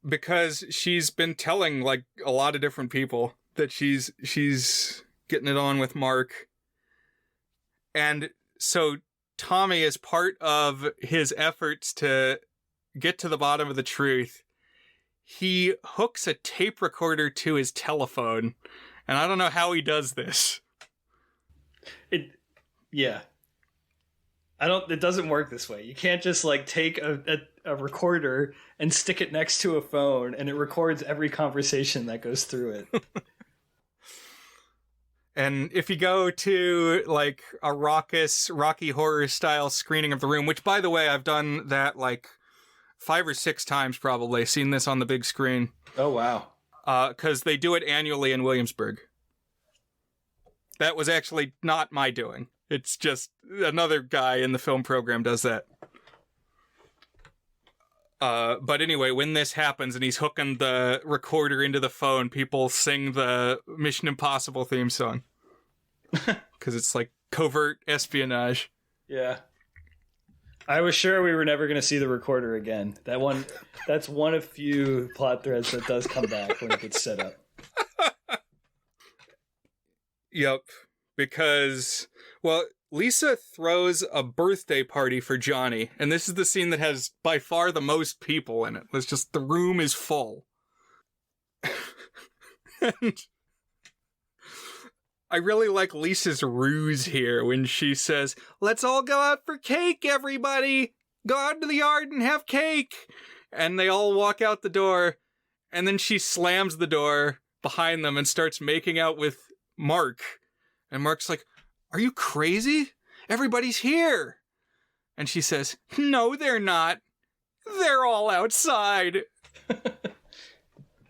because she's been telling like a lot of different people that she's getting it on with Mark. And so Tommy, as part of his efforts to get to the bottom of the truth, he hooks a tape recorder to his telephone. And I don't know how he does this. It doesn't work this way. You can't just like take a recorder and stick it next to a phone and it records every conversation that goes through it. And if you go to like a raucous Rocky Horror style screening of The Room, which by the way, I've done that like 5 or 6 times probably, seen this on the big screen. Oh, wow. Because they do it annually in Williamsburg. That was actually not my doing. It's just another guy in the film program does that. But anyway, when this happens and he's hooking the recorder into the phone, people sing the Mission Impossible theme song. Because it's like covert espionage. Yeah. I was sure we were never going to see the recorder again. That's one of few plot threads that does come back when it gets set up. Yep. Because, well, Lisa throws a birthday party for Johnny, and this is the scene that has by far the most people in it. It's just, the room is full. And I really like Lisa's ruse here when she says, "Let's all go out for cake, everybody! Go out to the yard and have cake!" And they all walk out the door, and then she slams the door behind them and starts making out with Mark. And Mark's like, "Are you crazy? Everybody's here." And she says, "No, they're not. They're all outside."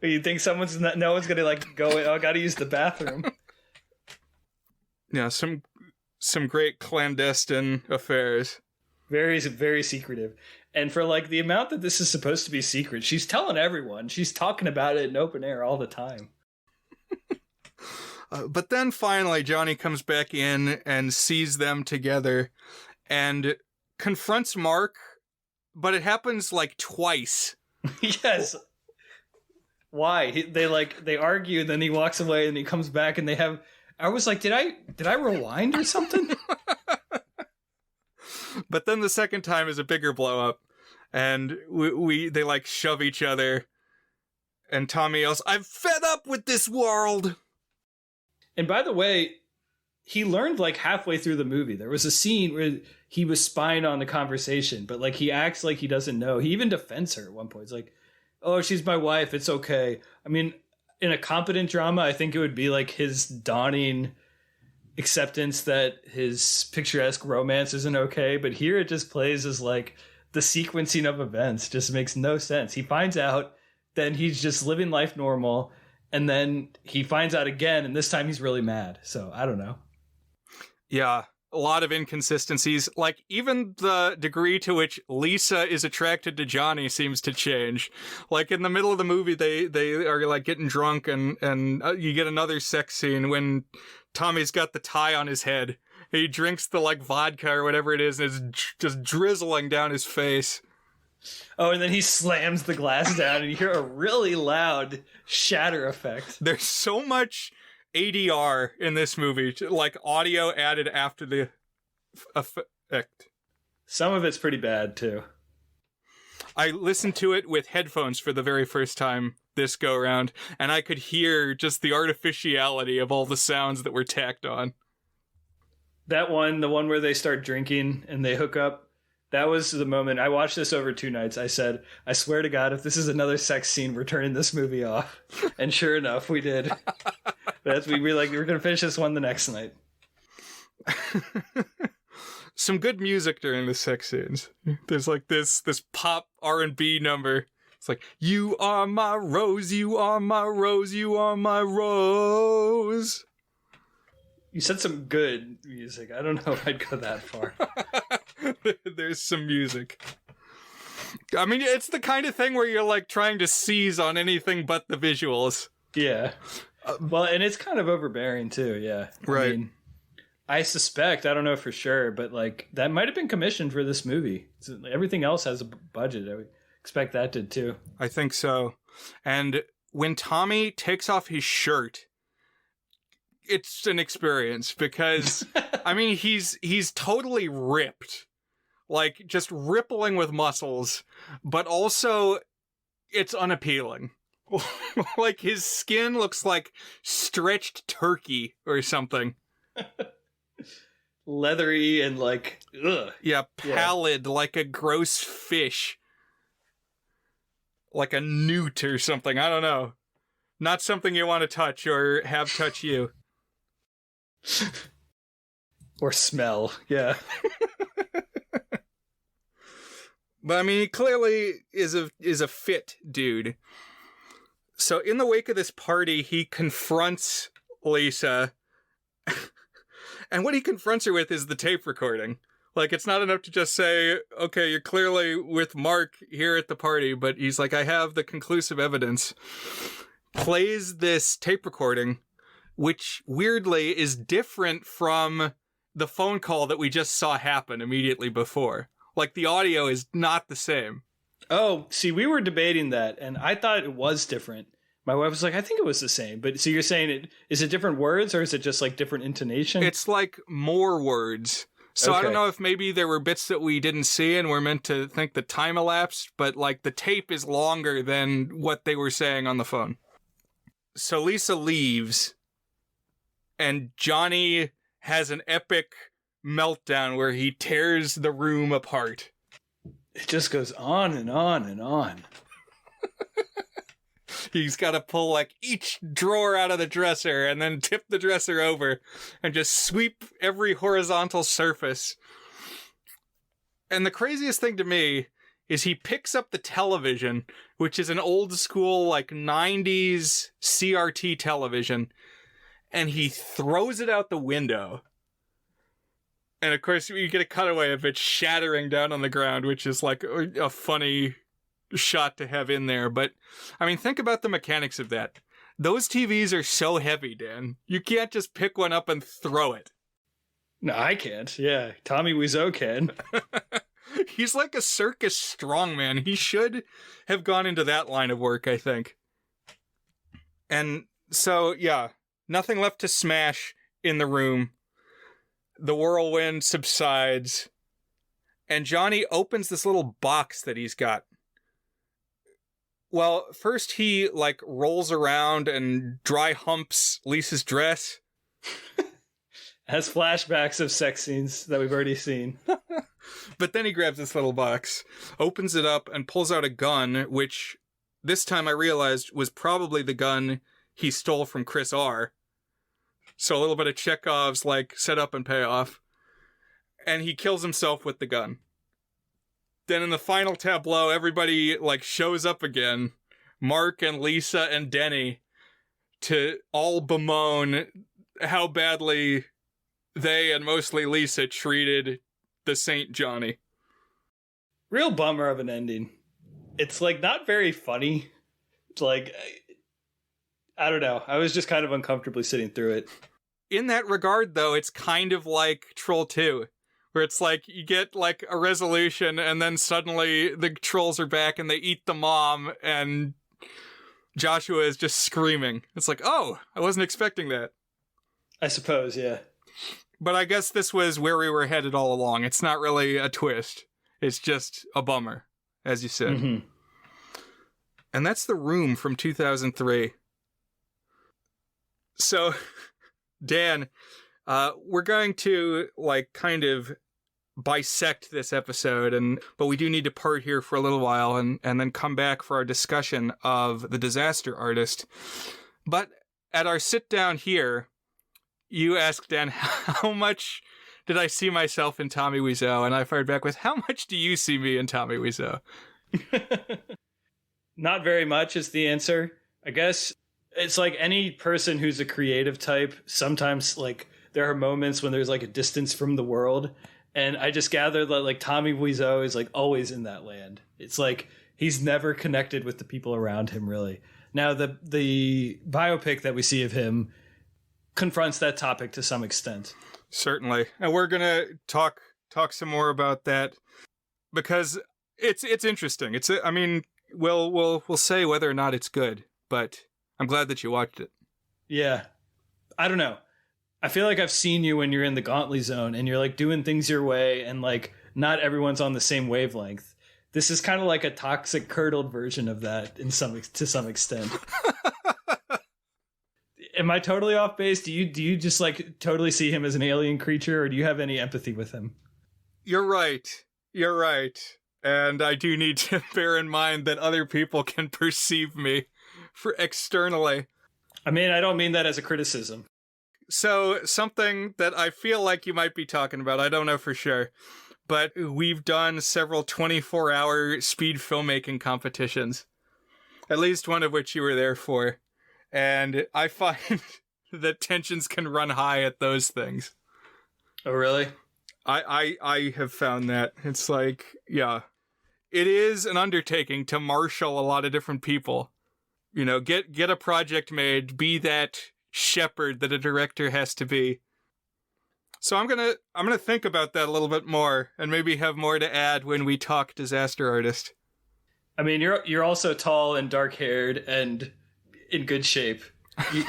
You think no one's gonna like go, "Oh, I gotta use the bathroom." Yeah, some great clandestine affairs. Very, very secretive. And for like the amount that this is supposed to be secret, she's telling everyone. She's talking about it in open air all the time. But then finally, Johnny comes back in and sees them together and confronts Mark, but it happens like twice. Yes. Why? They argue, then he walks away, and he comes back, and they have... I was like, did I rewind or something? But then the second time is a bigger blow up, and they like shove each other, and Tommy yells, "I'm fed up with this world." And by the way, he learned like halfway through the movie. There was a scene where he was spying on the conversation, but like he acts like he doesn't know. He even defends her at one point. It's like, oh, she's my wife, it's okay. I mean, in a competent drama, I think it would be like his dawning acceptance that his picturesque romance isn't okay. But here it just plays as like the sequencing of events just makes no sense. He finds out, then he's just living life normal, and then he finds out again, and this time he's really mad. So I don't know. Yeah, a lot of inconsistencies. Like, even the degree to which Lisa is attracted to Johnny seems to change. Like, in the middle of the movie, they are, like, getting drunk, and you get another sex scene when Tommy's got the tie on his head. He drinks the, like, vodka or whatever it is, and it's just drizzling down his face. Oh, and then he slams the glass down, and you hear a really loud shatter effect. There's so much ADR in this movie, like audio added after the effect. Some of it's pretty bad, too. I listened to it with headphones for the very first time this go around, and I could hear just the artificiality of all the sounds that were tacked on. That one, the one where they start drinking and they hook up, that was the moment. I watched this over 2 nights. I said, I swear to God, if this is another sex scene, we're turning this movie off. And sure enough, we did. We were like, we're going to finish this one the next night. Some good music during the sex scenes. There's like this pop R&B number. It's like, you are my rose, you are my rose, you are my rose. You said some good music. I don't know if I'd go that far. There's some music. I mean, it's the kind of thing where you're like trying to seize on anything but the visuals. Yeah. Well, and it's kind of overbearing too. Yeah. Right. I mean, I suspect, I don't know for sure, but like that might have been commissioned for this movie. Everything else has a budget. I would expect that did too. I think so. And when Tommy takes off his shirt, it's an experience because, I mean, he's totally ripped. Like, just rippling with muscles, but also it's unappealing. Like, his skin looks like stretched turkey or something. Leathery and like, ugh. Yeah, pallid, like a gross fish. Like a newt or something, I don't know. Not something you want to touch or have touch you. Or smell, yeah. But I mean, he clearly is a fit dude. So in the wake of this party, he confronts Lisa. And what he confronts her with is the tape recording. Like, it's not enough to just say, okay, you're clearly with Mark here at the party, but he's like, I have the conclusive evidence. Plays this tape recording, which weirdly is different from the phone call that we just saw happen immediately before. Like, the audio is not the same. Oh, see, we were debating that, and I thought it was different. My wife was like, I think it was the same. But so you're saying is it different words, or is it just like different intonation? It's like more words. So okay. I don't know if maybe there were bits that we didn't see and we're meant to think the time elapsed, but like the tape is longer than what they were saying on the phone. So Lisa leaves, and Johnny has an epic meltdown where he tears the room apart. It just goes on and on and on. He's got to pull like each drawer out of the dresser and then tip the dresser over and just sweep every horizontal surface. And the craziest thing to me is he picks up the television, which is an old school like 90s CRT television, and he throws it out the window. And of course, you get a cutaway of it shattering down on the ground, which is like a funny shot to have in there. But I mean, think about the mechanics of that. Those TVs are so heavy, Dan. You can't just pick one up and throw it. No, I can't. Yeah, Tommy Wiseau can. He's like a circus strongman. He should have gone into that line of work, I think. And so, yeah, nothing left to smash in the room. The whirlwind subsides, and Johnny opens this little box that he's got. Well, first he, like, rolls around and dry humps Lisa's dress. Has flashbacks of sex scenes that we've already seen. But then he grabs this little box, opens it up, and pulls out a gun, which this time I realized was probably the gun he stole from Chris R. So a little bit of Chekhov's like set up and payoff. And he kills himself with the gun. Then in the final tableau, everybody like shows up again. Mark and Lisa and Denny to all bemoan how badly they and mostly Lisa treated the Saint Johnny. Real bummer of an ending. It's like not very funny. It's like, I don't know. I was just kind of uncomfortably sitting through it. In that regard, though, it's kind of like Troll 2, where it's like you get like a resolution and then suddenly the trolls are back and they eat the mom and Joshua is just screaming. It's like, oh, I wasn't expecting that. I suppose, yeah. But I guess this was where we were headed all along. It's not really a twist. It's just a bummer, as you said. Mm-hmm. And that's The Room from 2003. So, Dan, we're going to, like, kind of bisect this episode, but we do need to part here for a little while and then come back for our discussion of The Disaster Artist. But at our sit down here, you asked, Dan, how much did I see myself in Tommy Wiseau? And I fired back with, how much do you see me in Tommy Wiseau? Not very much is the answer. I guess it's like any person who's a creative type. Sometimes like there are moments when there's like a distance from the world. And I just gathered that like Tommy Wiseau is like always in that land. It's like he's never connected with the people around him, really. Now, the biopic that we see of him confronts that topic to some extent. Certainly. And we're going to talk some more about that because it's interesting. I mean, we'll say whether or not it's good, but I'm glad that you watched it. Yeah. I don't know. I feel like I've seen you when you're in the Gauntly zone and you're like doing things your way and like not everyone's on the same wavelength. This is kind of like a toxic curdled version of that to some extent. Am I totally off base? Do you just like totally see him as an alien creature, or do you have any empathy with him? You're right. And I do need to bear in mind that other people can perceive me for externally. I mean, I don't mean that as a criticism. So something that I feel like you might be talking about, I don't know for sure, but we've done several 24-hour speed filmmaking competitions, at least one of which you were there for. And I find that tensions can run high at those things. Oh, really? I have found that. It's like, yeah, it is an undertaking to marshal a lot of different people. You know, get a project made, be that shepherd that a director has to be. So I'm gonna think about that a little bit more and maybe have more to add when we talk Disaster Artist. I mean, you're also tall and dark-haired and in good shape.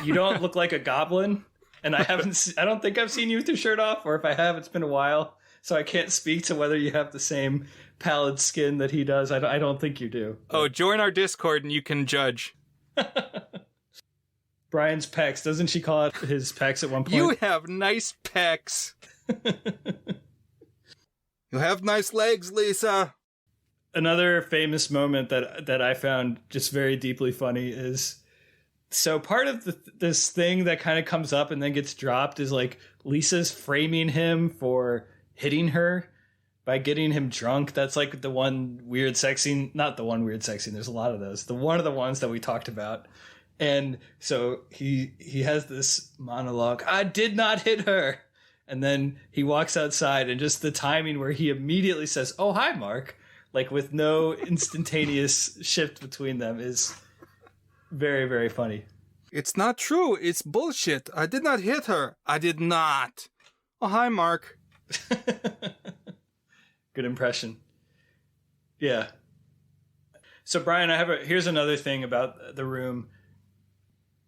You don't look like a goblin, and I don't think I've seen you with your shirt off, or if I have, it's been a while, so I can't speak to whether you have the same pallid skin that he does. I don't think you do. Oh, join our Discord and you can judge. Brian's pecs. Doesn't she call it his pecs at one point? You have nice pecs. You have nice legs, Lisa. Another famous moment that I found just very deeply funny is, so part of this thing that kind of comes up and then gets dropped is like Lisa's framing him for hitting her by getting him drunk. That's like the one weird sex scene. Not the one weird sex scene. There's a lot of those. One of the ones that we talked about. And so he has this monologue. I did not hit her. And then he walks outside, and just the timing where he immediately says, oh, hi, Mark, like with no instantaneous shift between them is very, very funny. It's not true. It's bullshit. I did not hit her. I did not. Oh, hi, Mark. Good impression. Yeah. So, Brian, here's another thing about The Room.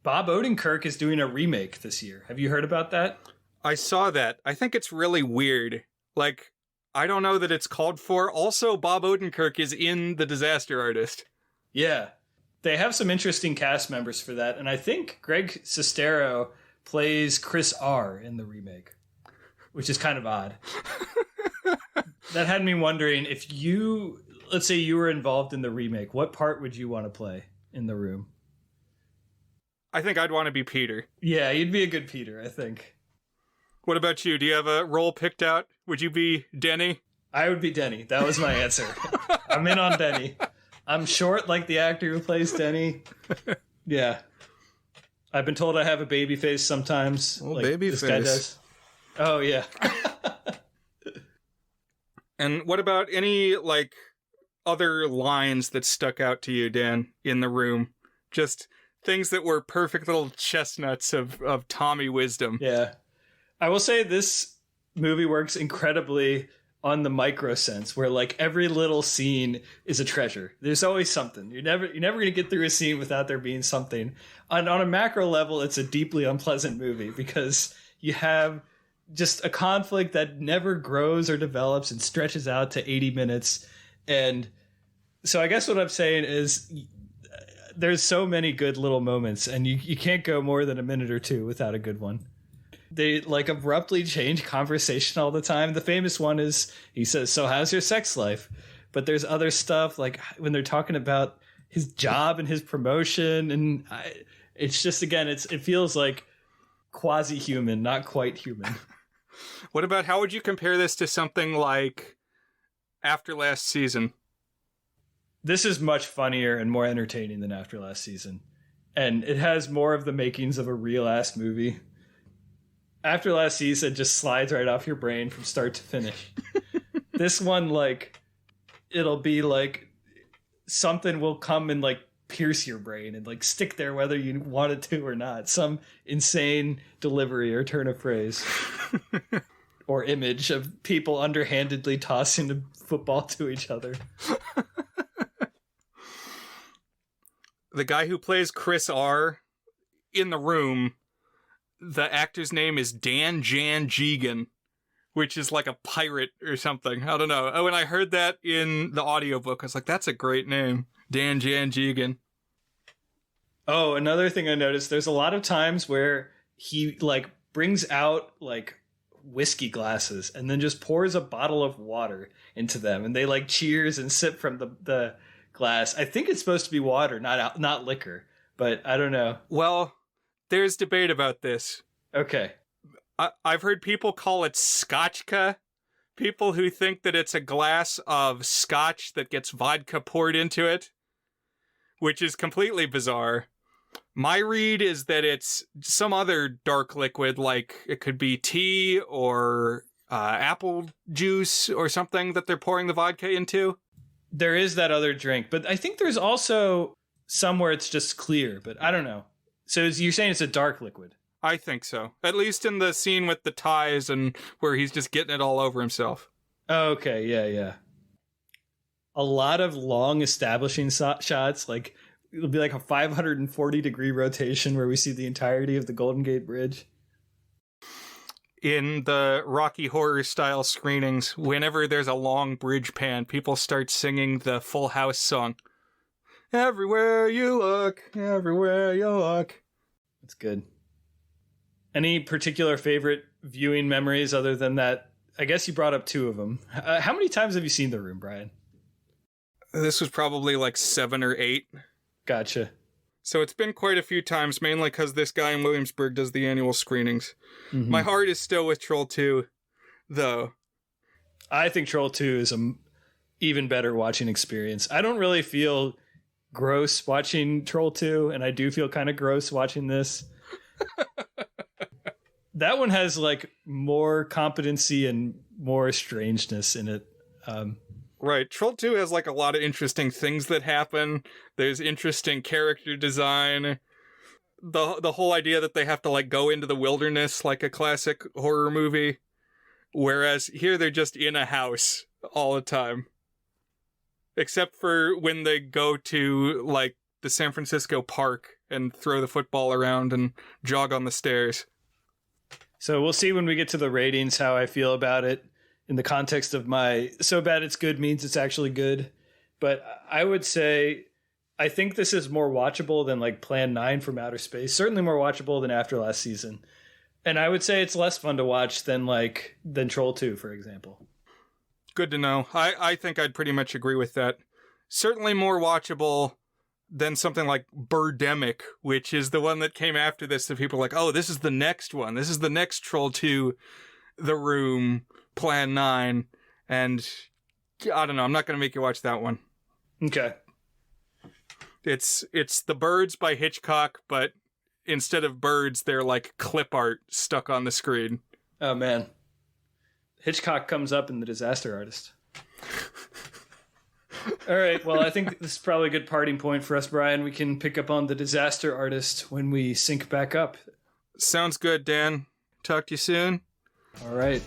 Bob Odenkirk is doing a remake this year. Have you heard about that? I saw that. I think it's really weird. Like, I don't know that it's called for. Also, Bob Odenkirk is in The Disaster Artist. Yeah. They have some interesting cast members for that. And I think Greg Sestero plays Chris R. in the remake, which is kind of odd. That had me wondering, if let's say you were involved in the remake, what part would you want to play? in the room. I think I'd want to be Peter. Yeah, you'd be a good Peter, I think. What about you? Do you have a role picked out? Would you be Denny? I would be Denny. That was my answer. I'm in on Denny. I'm short like the actor who plays Denny. Yeah. I've been told I have a baby face sometimes. Oh, like baby this face. guy does. Oh, yeah. And what about any, like, other lines that stuck out to you, Dan, in the room? Just things that were perfect little chestnuts of Tommy wisdom. Yeah. I will say this movie works incredibly on the micro sense, where like every little scene is a treasure. There's always something. You're never going to get through a scene without there being something. On a macro level, it's a deeply unpleasant movie because you have just a conflict that never grows or develops and stretches out to 80 minutes. And so I guess what I'm saying is there's so many good little moments, and you can't go more than a minute or two without a good one. They like abruptly change conversation all the time. The famous one is he says, "So how's your sex life?" But there's other stuff like when they're talking about his job and his promotion, and it's just, again, it feels like quasi-human, not quite human. What about, how would you compare this to something like After Last Season? This is much funnier and more entertaining than After Last Season, and it has more of the makings of a real ass movie. After Last Season just slides right off your brain from start to finish. This one, like, it'll be like something will come and like pierce your brain and like stick there whether you want it to or not. Some insane delivery or turn of phrase or image of people underhandedly tossing the football to each other. The guy who plays Chris R. in the room, the actor's name is Dan Jan Jegan, which is like a pirate or something. I don't know. Oh, when I heard that in the audiobook, I was like, that's a great name. Dan Jan Jegan. Oh, another thing I noticed, there's a lot of times where he like brings out like whiskey glasses and then just pours a bottle of water into them, and they like cheers and sip from the glass. I think it's supposed to be water, not liquor, but I don't know. Well, there's debate about this. Okay. I've heard people call it scotchka. People who think that it's a glass of scotch that gets vodka poured into it, which is completely bizarre. My read is that it's some other dark liquid, like it could be tea or apple juice or something that they're pouring the vodka into. There is that other drink, but I think there's also somewhere it's just clear, but I don't know. So you're saying it's a dark liquid? I think so. At least in the scene with the ties and where he's just getting it all over himself. Okay, yeah. A lot of long establishing shots, like it'll be like a 540-degree rotation where we see the entirety of the Golden Gate Bridge. In the Rocky Horror style screenings, whenever there's a long bridge pan, people start singing the Full House song. Everywhere you look, everywhere you look. That's good. Any particular favorite viewing memories other than that? I guess you brought up two of them. How many times have you seen The Room, Brian? This was probably like 7 or 8. Gotcha. So it's been quite a few times, mainly because this guy in Williamsburg does the annual screenings. Mm-hmm. My heart is still with Troll 2, though. I think Troll 2 is an even better watching experience. I don't really feel gross watching Troll 2, and I do feel kind of gross watching this. That one has like more competency and more strangeness in it. Right. Troll 2 has like a lot of interesting things that happen. There's interesting character design. The whole idea that they have to like go into the wilderness like a classic horror movie. Whereas here they're just in a house all the time. Except for when they go to like the San Francisco park and throw the football around and jog on the stairs. So we'll see when we get to the ratings how I feel about it in the context of my so bad it's good means it's actually good. But I would say I think this is more watchable than like Plan 9 from Outer Space. Certainly more watchable than After Last Season. And I would say it's less fun to watch than Troll 2, for example. Good to know. I think I'd pretty much agree with that. Certainly more watchable, then something like Birdemic, which is the one that came after this, that people are like, oh, this is the next one. This is the next Troll 2, The Room, Plan 9, and I don't know. I'm not going to make you watch that one. Okay. It's The Birds by Hitchcock, but instead of birds, they're like clip art stuck on the screen. Oh, man. Hitchcock comes up in The Disaster Artist. All right, well, I think this is probably a good parting point for us, Brian. We can pick up on The Disaster Artist when we sync back up. Sounds good, Dan. Talk to you soon. All right.